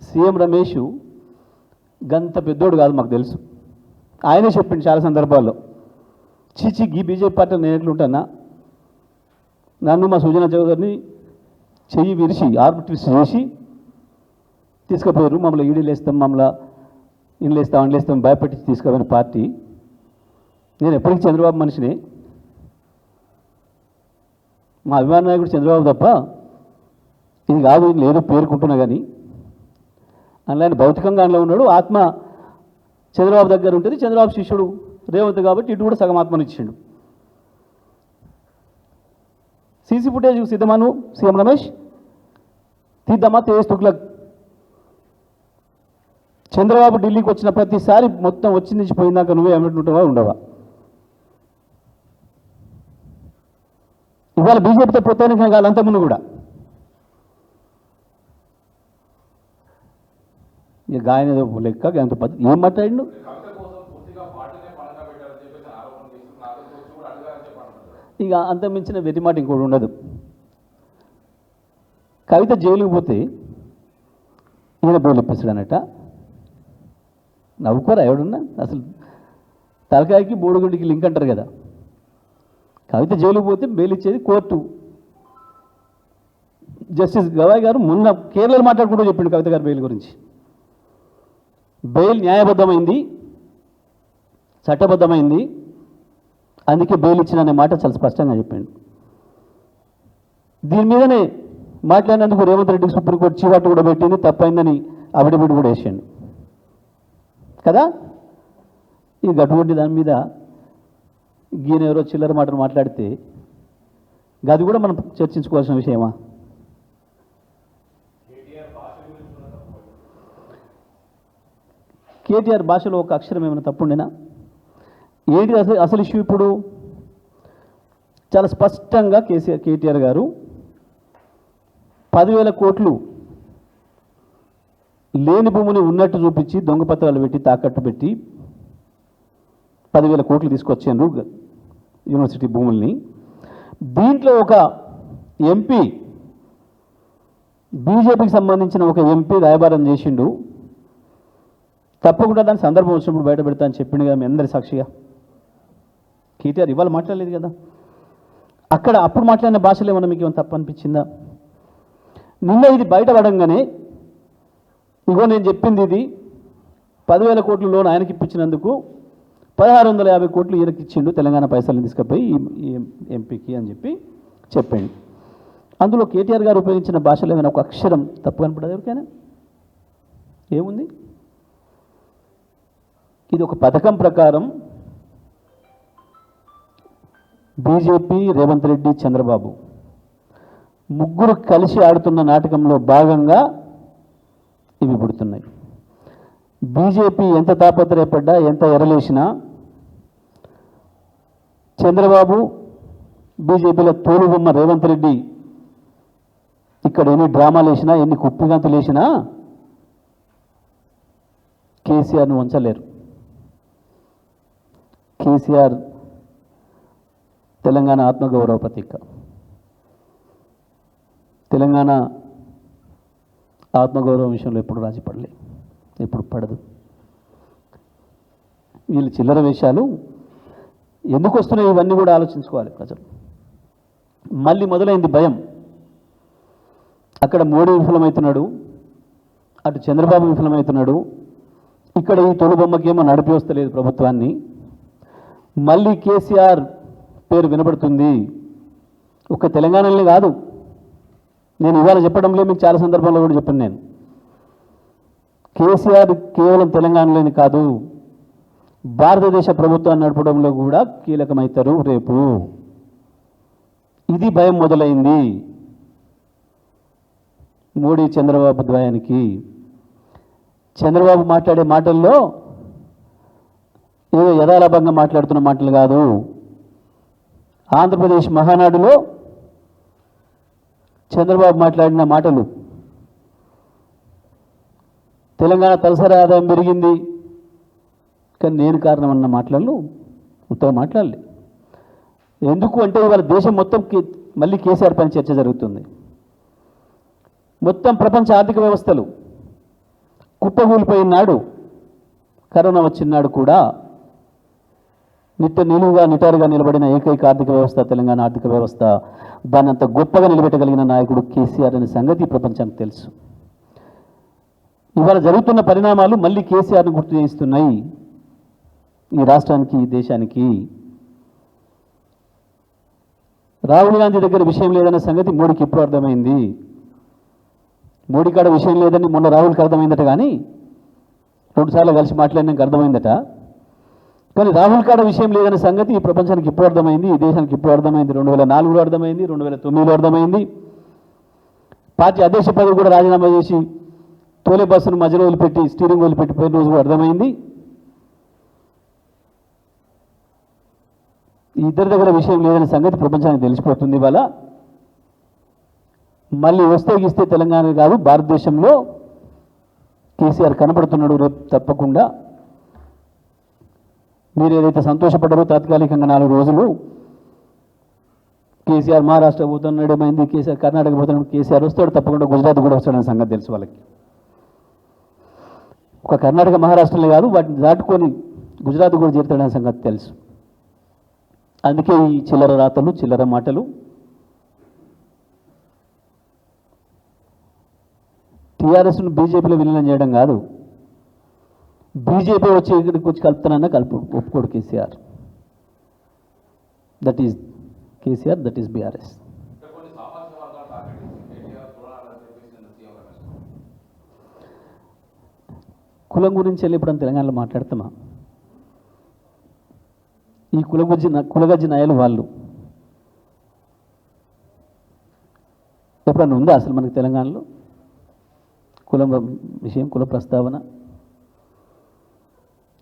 సీఎం రమేష్ గంత పెద్దోడు కాదు, మాకు తెలుసు. ఆయనే చెప్పింది చాలా సందర్భాల్లో, చీచి గీ బీజేపీ పార్టీలో నేను ఎట్లుంటానా, నన్ను మా సుజనా చౌదరిని చెయ్యి విరిచి ఆర్మ్ ట్విస్ట్ చేసి తీసుకుపోయారు, మమ్మల్ని ఈడీలు వేస్తాం, మమ్మల్ని ఇండ్లు వేస్తాం, అండ్లు వేస్తాం భయపెట్టి తీసుకుపోయిన పార్టీ. నేను ఎప్పటికీ చంద్రబాబు మనిషిని, మా అభిమాన నాయకుడు చంద్రబాబు తప్ప ఇది కాదు, లేదు పేరుకుంటున్నా. కానీ అందులో భౌతికంగా అందులో ఉన్నాడు, ఆత్మ చంద్రబాబు దగ్గర ఉంటుంది. చంద్రబాబు శిష్యుడు రేవంత్ కాబట్టి ఇటు కూడా సగం ఆత్మను ఇచ్చిండు. సీసీ ఫుటేజ్ సిద్ధమాను సీఎం రమేష్, తీద్దామా? తేజ్ తుగ్లక్ చంద్రబాబు ఢిల్లీకి వచ్చిన ప్రతిసారి మొత్తం వచ్చి నుంచి పోయిందాక నువ్వే ఏమంటుంటావా, ఉండవా? ఇవాళ బీజేపీతో పోతానే కాదు, అంతకుముందు కూడా ఇక గాయన లెక్క అంత పద్ధతి ఏం మాట్లాడిండు. ఇక అంత మించిన వెతి మాట ఇంకోటి ఉండదు. కవిత జైలుకి పోతే ఈయన బెయిల్ ఇప్పిస్తాడనట. నవ్వుకోరా ఎవడున్నా? అసలు తలకాయకి బోడుగుండికి లింక్ అంటారు కదా. కవిత జైలుకి పోతే బెయిల్ ఇచ్చేది కోర్టు. జస్టిస్ గవాయ్ గారు మొన్న కేరళలో మాట్లాడుకుంటూ చెప్పిండు కవిత గారు బెయిల్ గురించి. బెయిల్ న్యాయబద్ధమైంది, చట్టబద్ధమైంది, అందుకే బెయిల్ ఇచ్చిన అనే మాట చాలా స్పష్టంగా చెప్పిండు. దీని మీదనే మాట్లాడినందుకు రేవంత్ రెడ్డికి సుప్రీంకోర్టు చీవాటు కూడా పెట్టింది, తప్పైందని అఫిడవిట్ కూడా వేసాడు కదా. ఈ గటువంటి దాని మీద గీన ఎవరో చిల్లర మాటలు మాట్లాడితే అది కూడా మనం చర్చించుకోవాల్సిన విషయమా? కేటీఆర్ భాషలో ఒక అక్షరం ఏమైనా తప్పుండేనా? ఏంటి అసలు ఇష్యూ? ఇప్పుడు చాలా స్పష్టంగా కేటీఆర్ గారు 10,000 కోట్లు లేని భూమిని ఉన్నట్టు చూపించి దొంగ పత్రాలు పెట్టి తాకట్టు పెట్టి 10,000 కోట్లు తీసుకొచ్చారు యూనివర్సిటీ భూముల్ని. దీంట్లో ఒక ఎంపీ, బీజేపీకి సంబంధించిన ఒక ఎంపీ రాయబారం చేసిండు. తప్పకుండా దాని సందర్భం వచ్చినప్పుడు బయట పెడతా అని చెప్పిండు కదా మీ అందరి సాక్షిగా. కేటీఆర్ ఇవాళ మాట్లాడలేదు కదా. అక్కడ అప్పుడు మాట్లాడిన భాషలో ఏమన్నా మీకు ఏమైనా తప్పు అనిపించిందా? నిన్న ఇది బయటపడంగానే ఇగో నేను చెప్పింది ఇది, 10,000 కోట్ల లోన్ ఆయనకి ఇప్పించినందుకు 1,650 కోట్లు ఈయనకి ఇచ్చిండు, తెలంగాణ పైసలను తీసుకుపోయి ఈ ఎంపీకి అని చెప్పి చెప్పండి. అందులో కేటీఆర్ గారు ఉపయోగించిన భాషలో ఏమైనా ఒక అక్షరం తప్పు కనపడదు ఎవరికైనా? ఏముంది? ఇది ఒక పథకం ప్రకారం బీజేపీ, రేవంత్ రెడ్డి, చంద్రబాబు ముగ్గురు కలిసి ఆడుతున్న నాటకంలో భాగంగా ఇవి పుడుతున్నాయి. బీజేపీ ఎంత తాపత్రయపడ్డా, ఎంత ఎరలేసినా, చంద్రబాబు బీజేపీలో తోలుబొమ్మ రేవంత్ రెడ్డి ఇక్కడ ఎన్ని డ్రామాలు వేసినా, ఎన్ని కుప్పిగంతులు వేసినా కేసీఆర్ను ఉంచలేరు. కేసీఆర్ తెలంగాణ ఆత్మగౌరవ ప్రతీక. తెలంగాణ ఆత్మగౌరవం విషయంలో ఎప్పుడు రాజీ పడలే, ఎప్పుడు పడదు. వీళ్ళు చిల్లర వేషాలు ఎందుకు వస్తున్నాయి ఇవన్నీ కూడా ఆలోచించుకోవాలి ప్రజలు. మళ్ళీ మొదలైంది భయం. అక్కడ మోడీ విఫలమవుతున్నాడు, అటు చంద్రబాబు విఫలమవుతున్నాడు, ఇక్కడ ఈ తొలుబొమ్మకేమో నడిపి వస్తలేదు ప్రభుత్వాన్ని. మళ్ళీ కేసీఆర్ పేరు వినబడుతుంది. ఒక తెలంగాణలో కాదు, నేను ఇవాళ చెప్పడంలో మీకు చాలా సందర్భంలో కూడా చెప్పాను. నేను కేసీఆర్ కేవలం తెలంగాణలోని కాదు, భారతదేశ ప్రభుత్వాన్ని నడపడంలో కూడా కీలకమవుతారు రేపు. ఇది భయం మొదలైంది మోడీ చంద్రబాబు ద్వయానికి. చంద్రబాబు మాట్లాడే మాటల్లో ఏదో యథాలాభంగా మాట్లాడుతున్న మాటలు కాదు. ఆంధ్రప్రదేశ్ మహానాడులో చంద్రబాబు మాట్లాడిన మాటలు తెలంగాణ తలసరి ఆదాయం పెరిగింది, కానీ నేను కారణం అన్న మాటలను ఉత్తగా మాట్లాడలే. ఎందుకు అంటే ఇవాళ దేశం మొత్తం మళ్ళీ కేసీఆర్ పైన చర్చ జరుగుతుంది. మొత్తం ప్రపంచ ఆర్థిక వ్యవస్థలు కుప్పగూలిపోయిన నాడు, కరోనా వచ్చినాడు కూడా నిటారుగా నిలబడిన ఏకైక ఆర్థిక వ్యవస్థ తెలంగాణ ఆర్థిక వ్యవస్థ. దాన్ని అంత గొప్పగా నిలబెట్టగలిగిన నాయకుడు కేసీఆర్ అనే సంగతి ప్రపంచానికి తెలుసు. ఇవాళ జరుగుతున్న పరిణామాలు మళ్ళీ కేసీఆర్ను గుర్తు చేస్తున్నాయి ఈ రాష్ట్రానికి, ఈ దేశానికి. రాహుల్ గాంధీ దగ్గర విషయం లేదన్న సంగతి మోడీకి ఎప్పుడు అర్థమైంది. మోడీ కాడ విషయం లేదని మొన్న రాహుల్కి అర్థమైందట, కానీ 2 సార్లు కలిసి మాట్లాడినాక అర్థమైందట. కానీ రాహుల్ కాడ విషయం లేదనే సంగతి ఈ ప్రపంచానికి ఇప్పుడు అర్థమైంది, ఈ దేశానికి ఇప్పుడు అర్థమైంది. 2004లో అర్థమైంది, 2009లో అర్థమైంది. పార్టీ అధ్యక్ష పదవి కూడా రాజీనామా చేసి తోలే బస్సును మధ్యలో వదిలిపెట్టి స్టీరింగ్ వదిలిపెట్టిపోయిన రోజు కూడా అర్థమైంది. ఈ ఇద్దరి దగ్గర విషయం లేదనే సంగతి ప్రపంచానికి తెలిసిపోతుంది. ఇవాళ మళ్ళీ వస్తే గీస్తే తెలంగాణ కాదు, భారతదేశంలో కేసీఆర్ కనబడుతున్నాడు రేపు తప్పకుండా. మీరు ఏదైతే సంతోషపడ్డారో తాత్కాలికంగా 4 రోజులు కేసీఆర్ మహారాష్ట్ర పోతున్నాడు, ఏమైంది, కేసీఆర్ కర్ణాటక పోతున్నాడు, కేసీఆర్ వస్తాడు తప్పకుండా, గుజరాత్ కూడా వస్తాడనే సంగతి తెలుసు వాళ్ళకి. ఒక కర్ణాటక మహారాష్ట్రలే కాదు, వాటిని దాటుకొని గుజరాత్ కూడా చేరుతాడనే సంగతి తెలుసు. అందుకే ఈ చిల్లర రాతలు, చిల్లర మాటలు. టీఆర్ఎస్ను బీజేపీలో విలీనం చేయడం కాదు, బీజేపీ వచ్చి ఇక్కడికి వచ్చి కలుపుతానన్నా ఒప్పుకోడు KCR. That is KCR, that is BRS. కులం గురించి వెళ్ళి ఇప్పుడు తెలంగాణలో మాట్లాడతామా? ఈ కులగజ్జి నాయలు వాళ్ళు ఎప్పుడన్నా ఉందా అసలు మనకి తెలంగాణలో కులం విషయం, కుల ప్రస్తావన?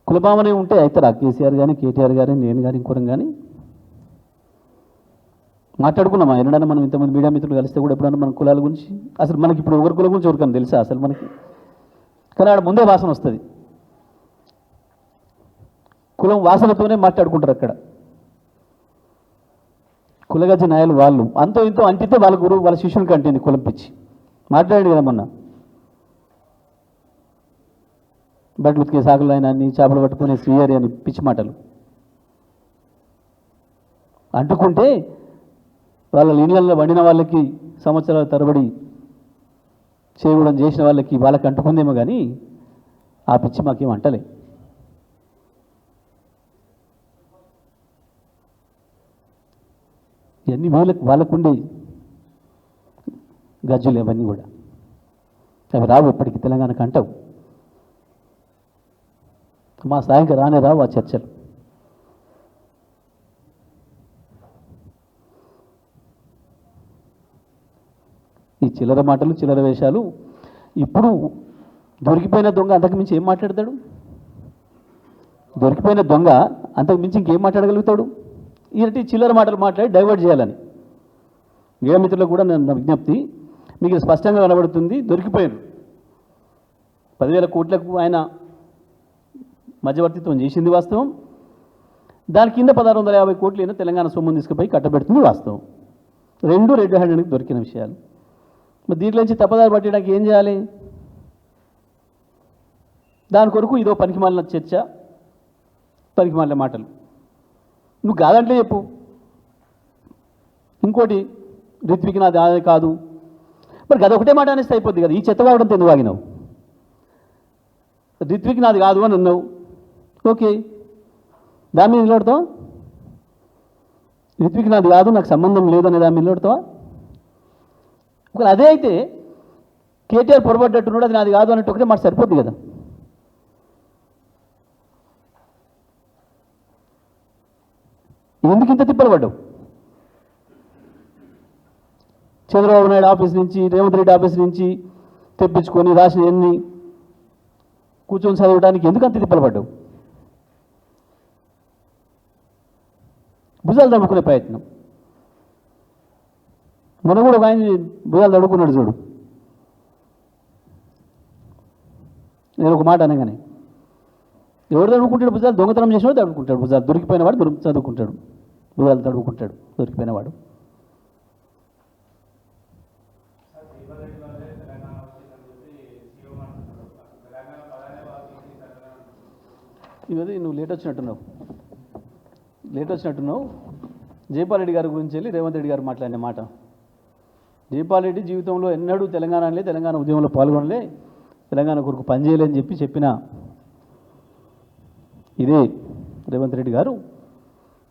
కులభావనే ఉంటే అవుతారా కేసీఆర్ కానీ, కేటీఆర్ కానీ, నేను కానీ, ఇంకోరం కానీ? మాట్లాడుకున్నామా ఎన్నడన్నా మనం? ఇంతమంది మీడియా మిత్రులు కలిస్తే కూడా ఎప్పుడన్నా మన కులాల గురించి అసలు మనకి ఇప్పుడు ఒకరి కులం గురించి ఎవరికన్నా తెలుసా అసలు మనకి? కానీ ఆడ ముందే వాసన వస్తుంది. కులం వాసనతోనే మాట్లాడుకుంటారు అక్కడ. కులగజ్జి నాయలు వాళ్ళు అంతో ఇంతో అంటితే వాళ్ళ గురువు వాళ్ళ శిష్యునికి అంటింది కులం పిచ్చి. మాట్లాడాడు కదా మొన్న, బట్టలు ఉతికే సాకులు ఆయన అన్ని, చేపలు పట్టుకునే శ్రీహరి అని పిచ్చి మాటలు అంటుకుంటే వాళ్ళ ఇళ్ళల్లో వండిన వాళ్ళకి, సంవత్సరాల తరబడి చేయడం చేసిన వాళ్ళకి అంటుకుందేమో కానీ ఆ పిచ్చి మాకేం అంటలే. ఇవన్నీ వాళ్ళకుండే గజ్జులు అవన్నీ కూడా అవి రావు ఇప్పటికి తెలంగాణకు అంటావు. మా స్థాయికి రానే రావు ఆ చర్చలు. ఈ చిల్లర మాటలు, చిల్లర వేషాలు. ఇప్పుడు దొరికిపోయిన దొంగ అంతకుమించి ఏం మాట్లాడతాడు? దొరికిపోయిన దొంగ అంతకుమించి ఇంకేం మాట్లాడగలుగుతాడు? ఇలాంటి చిల్లర మాటలు మాట్లాడి డైవర్ట్ చేయాలని మీడియా మిత్రులకు కూడా నా విజ్ఞప్తి. మీకు స్పష్టంగా కనబడుతుంది, దొరికిపోయారు. 10,000 కోట్లకు ఆయన మధ్యవర్తిత్వం చేసింది వాస్తవం. దాని కింద 1650 కోట్లు అయినా తెలంగాణ సొమ్మును తీసుకుపోయి కట్టబెడుతుంది వాస్తవం. 2 రెడ్ హ్యాండెడ్కి దొరికిన విషయాలు. మరి దీంట్లోంచి తప్పదారి పట్టడానికి ఏం చేయాలి? దాని కొరకు ఇదో పనికిమాలిన చర్చ, పనికిమాలిన మాటలు. నువ్వు కాదంటే చెప్పు. ఇంకోటి, రిత్విక్ నాది అదే కాదు, మరి అదొకటే మాట అనేస్తే అయిపోద్ది కదా. ఈ చెత్త వాడడం ఎందుకు ఆగినావు? రిత్విక్ నాది కాదు అని అన్నావు, ఓకే, దాని మీద నిలబడతావా? రిత్విక్ నాది కాదు, నాకు సంబంధం లేదనే దాని మీద నిలబడతావా? ఒకవేళ అదే అయితే కేటీఆర్ పొరపడ్డట్టున్నాడు, అది నాది కాదు అన్నట్టు ఒకటే మాట సరిపోద్ది కదా. ఎందుకు ఇంత తిప్పలు పడ్డావు? చంద్రబాబు నాయుడు ఆఫీస్ నుంచి, రేవంత్ రెడ్డి ఆఫీస్ నుంచి తెప్పించుకొని రాసిన ఎన్ని కూర్చొని చదవడానికి ఎందుకు అంత తిప్పలు పడ్డావు? భుజాలు తడుకునే ప్రయత్నం. మొన్న కూడా ఒక ఆయన భుజాలు తడుకున్నాడు చూడు. నేను ఒక మాట అనగానే ఎవరు తడుపుకుంటాడు భుజాలు? దొంగతనం చేసినవాడు తడుపుకుంటాడు భుజాలు, దొరికిపోయినవాడు చదువుకుంటాడు, భుజాలు తడుపుకుంటాడు దొరికిపోయినవాడు. ఇవన్నీ నువ్వు లేట్ వచ్చినట్టున్నావు. జైపాల్ రెడ్డి గారి గురించి వెళ్ళి రేవంత్ రెడ్డి గారు మాట్లాడిన మాట. జైపాల్ రెడ్డి జీవితంలో ఎన్నడూ తెలంగాణ ఉద్యమంలో పాల్గొనలే, తెలంగాణ కొరకు పనిచేయలేని చెప్పిన ఇదే రేవంత్ రెడ్డి గారు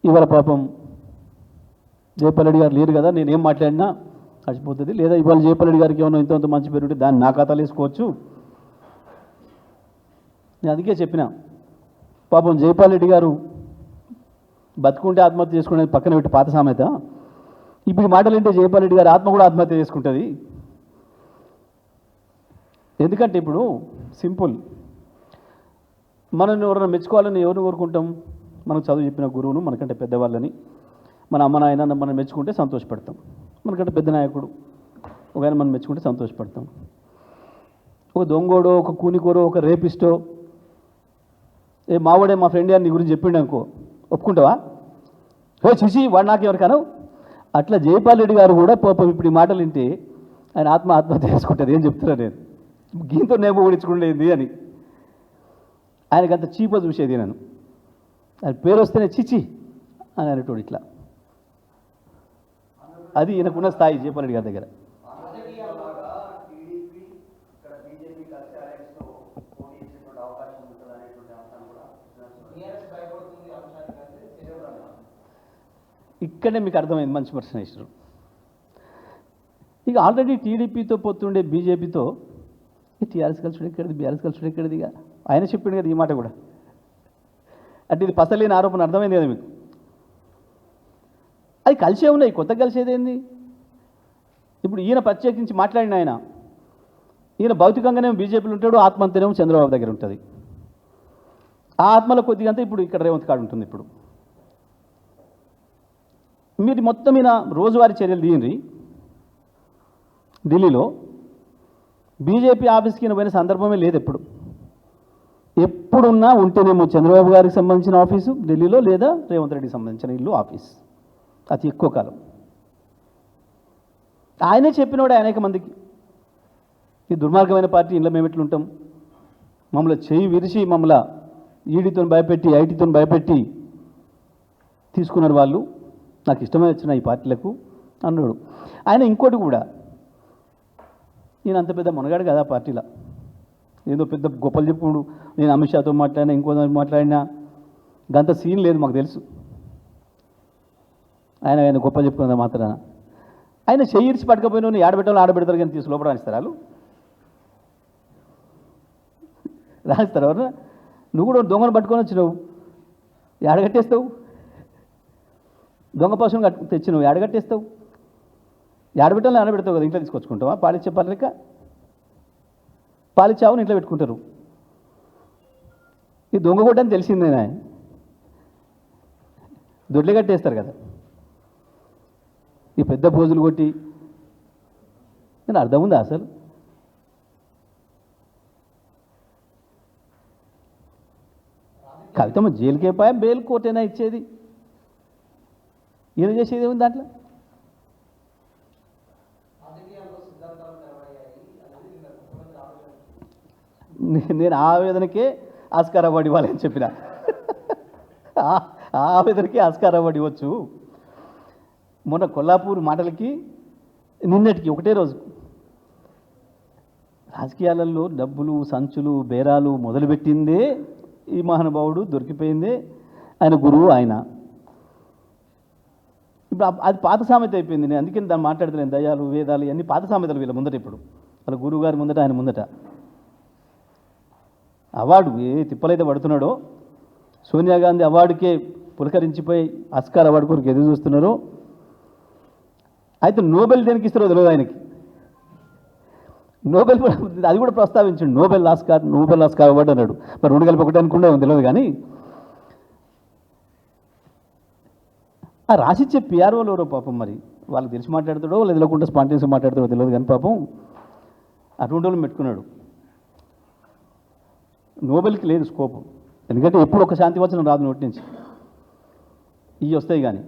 ఇవాళ పాపం జైపాల్ రెడ్డి గారు లేరు కదా, నేనేం మాట్లాడినా చచ్చిపోతుంది, లేదా ఇవాళ జైపాల్ రెడ్డి గారికి ఏమన్నా ఇంత మంచి పేరు ఉంటే దాన్ని నా ఖాతాలు వేసుకోవచ్చు. నేను అందుకే చెప్పిన పాపం జైపాల్ రెడ్డి గారు బతుకుంటే ఆత్మహత్య చేసుకునేది పక్కన పెట్టి పాత సామెత. ఇప్పుడు మాటలు ఏంటంటే జైపాల్ రెడ్డి గారు ఆత్మ కూడా ఆత్మహత్య చేసుకుంటుంది. ఎందుకంటే ఇప్పుడు సింపుల్, మనల్ని ఎవరైనా మెచ్చుకోవాలని ఎవరిని కోరుకుంటాం? మనకు చదువు చెప్పిన గురువును, మనకంటే పెద్దవాళ్ళని, మన అమ్మ నాయన మనం మెచ్చుకుంటే సంతోషపడతాం. మనకంటే పెద్ద నాయకుడు ఒకవేళ మనం మెచ్చుకుంటే సంతోషపడతాం. ఒక దొంగోడో, ఒక కూనికోరో, ఒక రేపిస్టో, మావాడే మా ఫ్రెండ్ అని నీ గురించి చెప్పిండు అనుకో, ఒప్పుకుంటావా? చూసి వాడు నాకెవరికాను? అట్లా జైపాల్ రెడ్డి గారు కూడా పాపం ఇప్పుడు ఈ మాటలు వింటే ఆయన ఆత్మహత్య చేసుకుంటుంది. ఏం చెప్తున్నా నేను, గీంతో నేమ ఓడించుకుండేది అని ఆయనకు అంత చీప చూసేది. నేను ఆయన పేరు వస్తేనే చిచి అని అనేటోడు. ఇట్లా అది ఈయనకున్న స్థాయి జైపాల్ రెడ్డి గారి దగ్గర. ఇక్కడే మీకు అర్థమైంది, మంచి ప్రశ్న ఇస్తారు. ఇక ఆల్రెడీ టీడీపీతో పోతుండే బీజేపీతో టీఆర్ఎస్ కలిసి ఎక్కడిది, బీఆర్ఎస్ కలిసి ఎక్కడిది, ఇక ఆయన చెప్పిండు కదా ఈ మాట కూడా. అంటే ఇది పసలేని ఆరోపణ, అర్థమైంది కదా మీకు? అది కలిసే ఉన్నాయి, కొత్త కలిసేది ఏంది? ఇప్పుడు ఈయన ప్రత్యేకించి మాట్లాడిన ఈయన భౌతికంగానే బీజేపీలో ఉంటాడు, ఆత్మ అంతేనేమో చంద్రబాబు దగ్గర ఉంటుంది. ఆ ఆత్మలో కొద్దిగా అంతా ఇప్పుడు ఇక్కడ రేవంత్ కాడు ఉంటుంది. ఇప్పుడు మీరు మొత్తం ఈయన రోజువారీ చర్యలు తీయండి. ఢిల్లీలో బీజేపీ ఆఫీస్కి ఈయన పోయిన సందర్భమే లేదు. ఎప్పుడున్నా ఉంటేనేమో చంద్రబాబు గారికి సంబంధించిన ఆఫీసు ఢిల్లీలో, లేదా రేవంత్ రెడ్డికి సంబంధించిన ఇల్లు ఆఫీస్, అతి ఎక్కువ కాలం. ఆయనే చెప్పినవాడు అనేక మందికి, ఈ దుర్మార్గమైన పార్టీ ఇంట్లో మేము ఎట్లుంటాం, మమ్మల్ని చేయి విరిచి మమ్మల్ని ఈడీతో భయపెట్టి, ఐటీతో భయపెట్టి తీసుకున్నారు వాళ్ళు, నాకు ఇష్టమే వచ్చిన ఈ పార్టీలకు అన్నాడు. ఆయన ఇంకోటి కూడా, నేను అంత పెద్ద మునగాడు కదా పార్టీలో, ఏదో పెద్ద గొప్పలు చెప్పుడు, నేను అమిత్ షాతో మాట్లాడినా, ఇంకో మాట్లాడినా, గంత సీన్ లేదు మాకు తెలుసు. ఆయన గొప్పలు చెప్పుకున్నది మాత్రాన ఆయన చెయ్యిరిచి పట్టుకపోయిన ఆడబెట్టాలి, ఆడబెడతారు కానీ తీసి లోపల రానిస్తారు వాళ్ళు, రానిస్తారు ఎవరు? నువ్వు కూడా దొంగను పట్టుకొని వచ్చినావు, ఏడగట్టేస్తావు, దొంగ పశువును తెచ్చినావు, ఏడగట్టేస్తావు, ఏడబెట్టాలని ఆడబెడతావు కదా, ఇంట్లో తీసుకొచ్చుకుంటావా? పాలిచ్చే పర్లేక పాలిచ్చావుని ఇంట్లో పెట్టుకుంటారు. ఈ దొంగ కొట్టని తెలిసిందేనా, దొడ్లే కట్టేస్తారు కదా ఈ పెద్ద పోజులు కొట్టి. నేను అర్థం ఉందా అసలు? కవితమ్మ జైలుకే పోయా, బెయిల్ కోర్టేనా ఇచ్చేది? ఈయన చేసేది ఏముంది దాంట్లో? నేను ఆవేదనకే ఆస్కార్ అవార్డు ఇవ్వాలని చెప్పిన, ఆవేదనకే ఆస్కార్ అవార్డు ఇవ్వచ్చు. మొన్న కొల్లాపూర్ మాటలకి నిన్నటికి ఒకటే రోజు రాజకీయాలలో డబ్బులు, సంచులు, బేరాలు మొదలుపెట్టిందే ఈ మహానుభావుడు, దొరికిపోయిందే ఆయన గురువు. ఆయన ఇప్పుడు అది పాత సామెత అయిపోయింది. నేను అందుకని దాన్ని మాట్లాడతలేను. దయాలు, వేదాలు ఇవన్నీ పాత సామెతలు వీళ్ళ ముందట. ఇప్పుడు వాళ్ళ గురువు గారి ముందట, ఆయన ముందట అవార్డు ఏ తిప్పలైతే పడుతున్నాడో, సోనియా గాంధీ అవార్డుకే పులకరించిపోయి ఆస్కార్ అవార్డు కొరకు ఎదురు చూస్తున్నారో, అయితే నోబెల్ దేనికి ఇస్తారో తెలియదు ఆయనకి. నోబెల్ అది కూడా ప్రస్తావించండి, నోబెల్ ఆస్కార్ అవార్డు అన్నాడు. మరి రెండు కలిపి ఒకటి అనుకుంటే తెలియదు. కానీ ఆ రాసిచ్చే పిఆర్ఓలు ఎవరో పాపం, మరి వాళ్ళకి తెలిసి మాట్లాడతాడో లేదా తెలియకుండా స్పాంటేనియస్గా మాట్లాడతాడో తెలియదు. కానీ పాపం అటువంటి వాళ్ళు పెట్టుకున్నాడు. నోబెల్కి లేదు స్కోపు, ఎందుకంటే ఎప్పుడు ఒక శాంతి వచనం రాదు నోటి నుంచి, ఇవి వస్తాయి. కానీ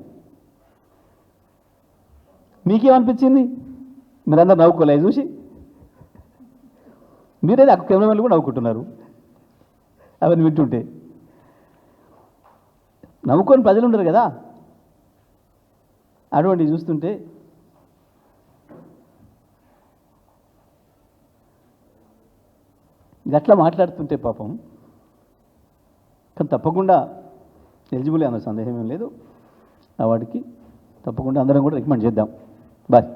మీకేమనిపించింది? మీరందరూ నవ్వుకోలేదు చూసి, మీరేది ఆ కెమెరామెన్లు కూడా నవ్వుకుంటున్నారు అవన్నీ వింటుంటే. నవ్వుకొని ప్రజలు ఉండరు కదా అటువంటివి చూస్తుంటే. గట్లా మాట్లాడుతుంటే పాపం. కానీ తప్పకుండా ఎలిజిబుల్ అన్న సందేహం ఏం లేదు. ఆ వాటికి తప్పకుండా అందరం కూడా రికమెండ్ చేద్దాం. బాయ్.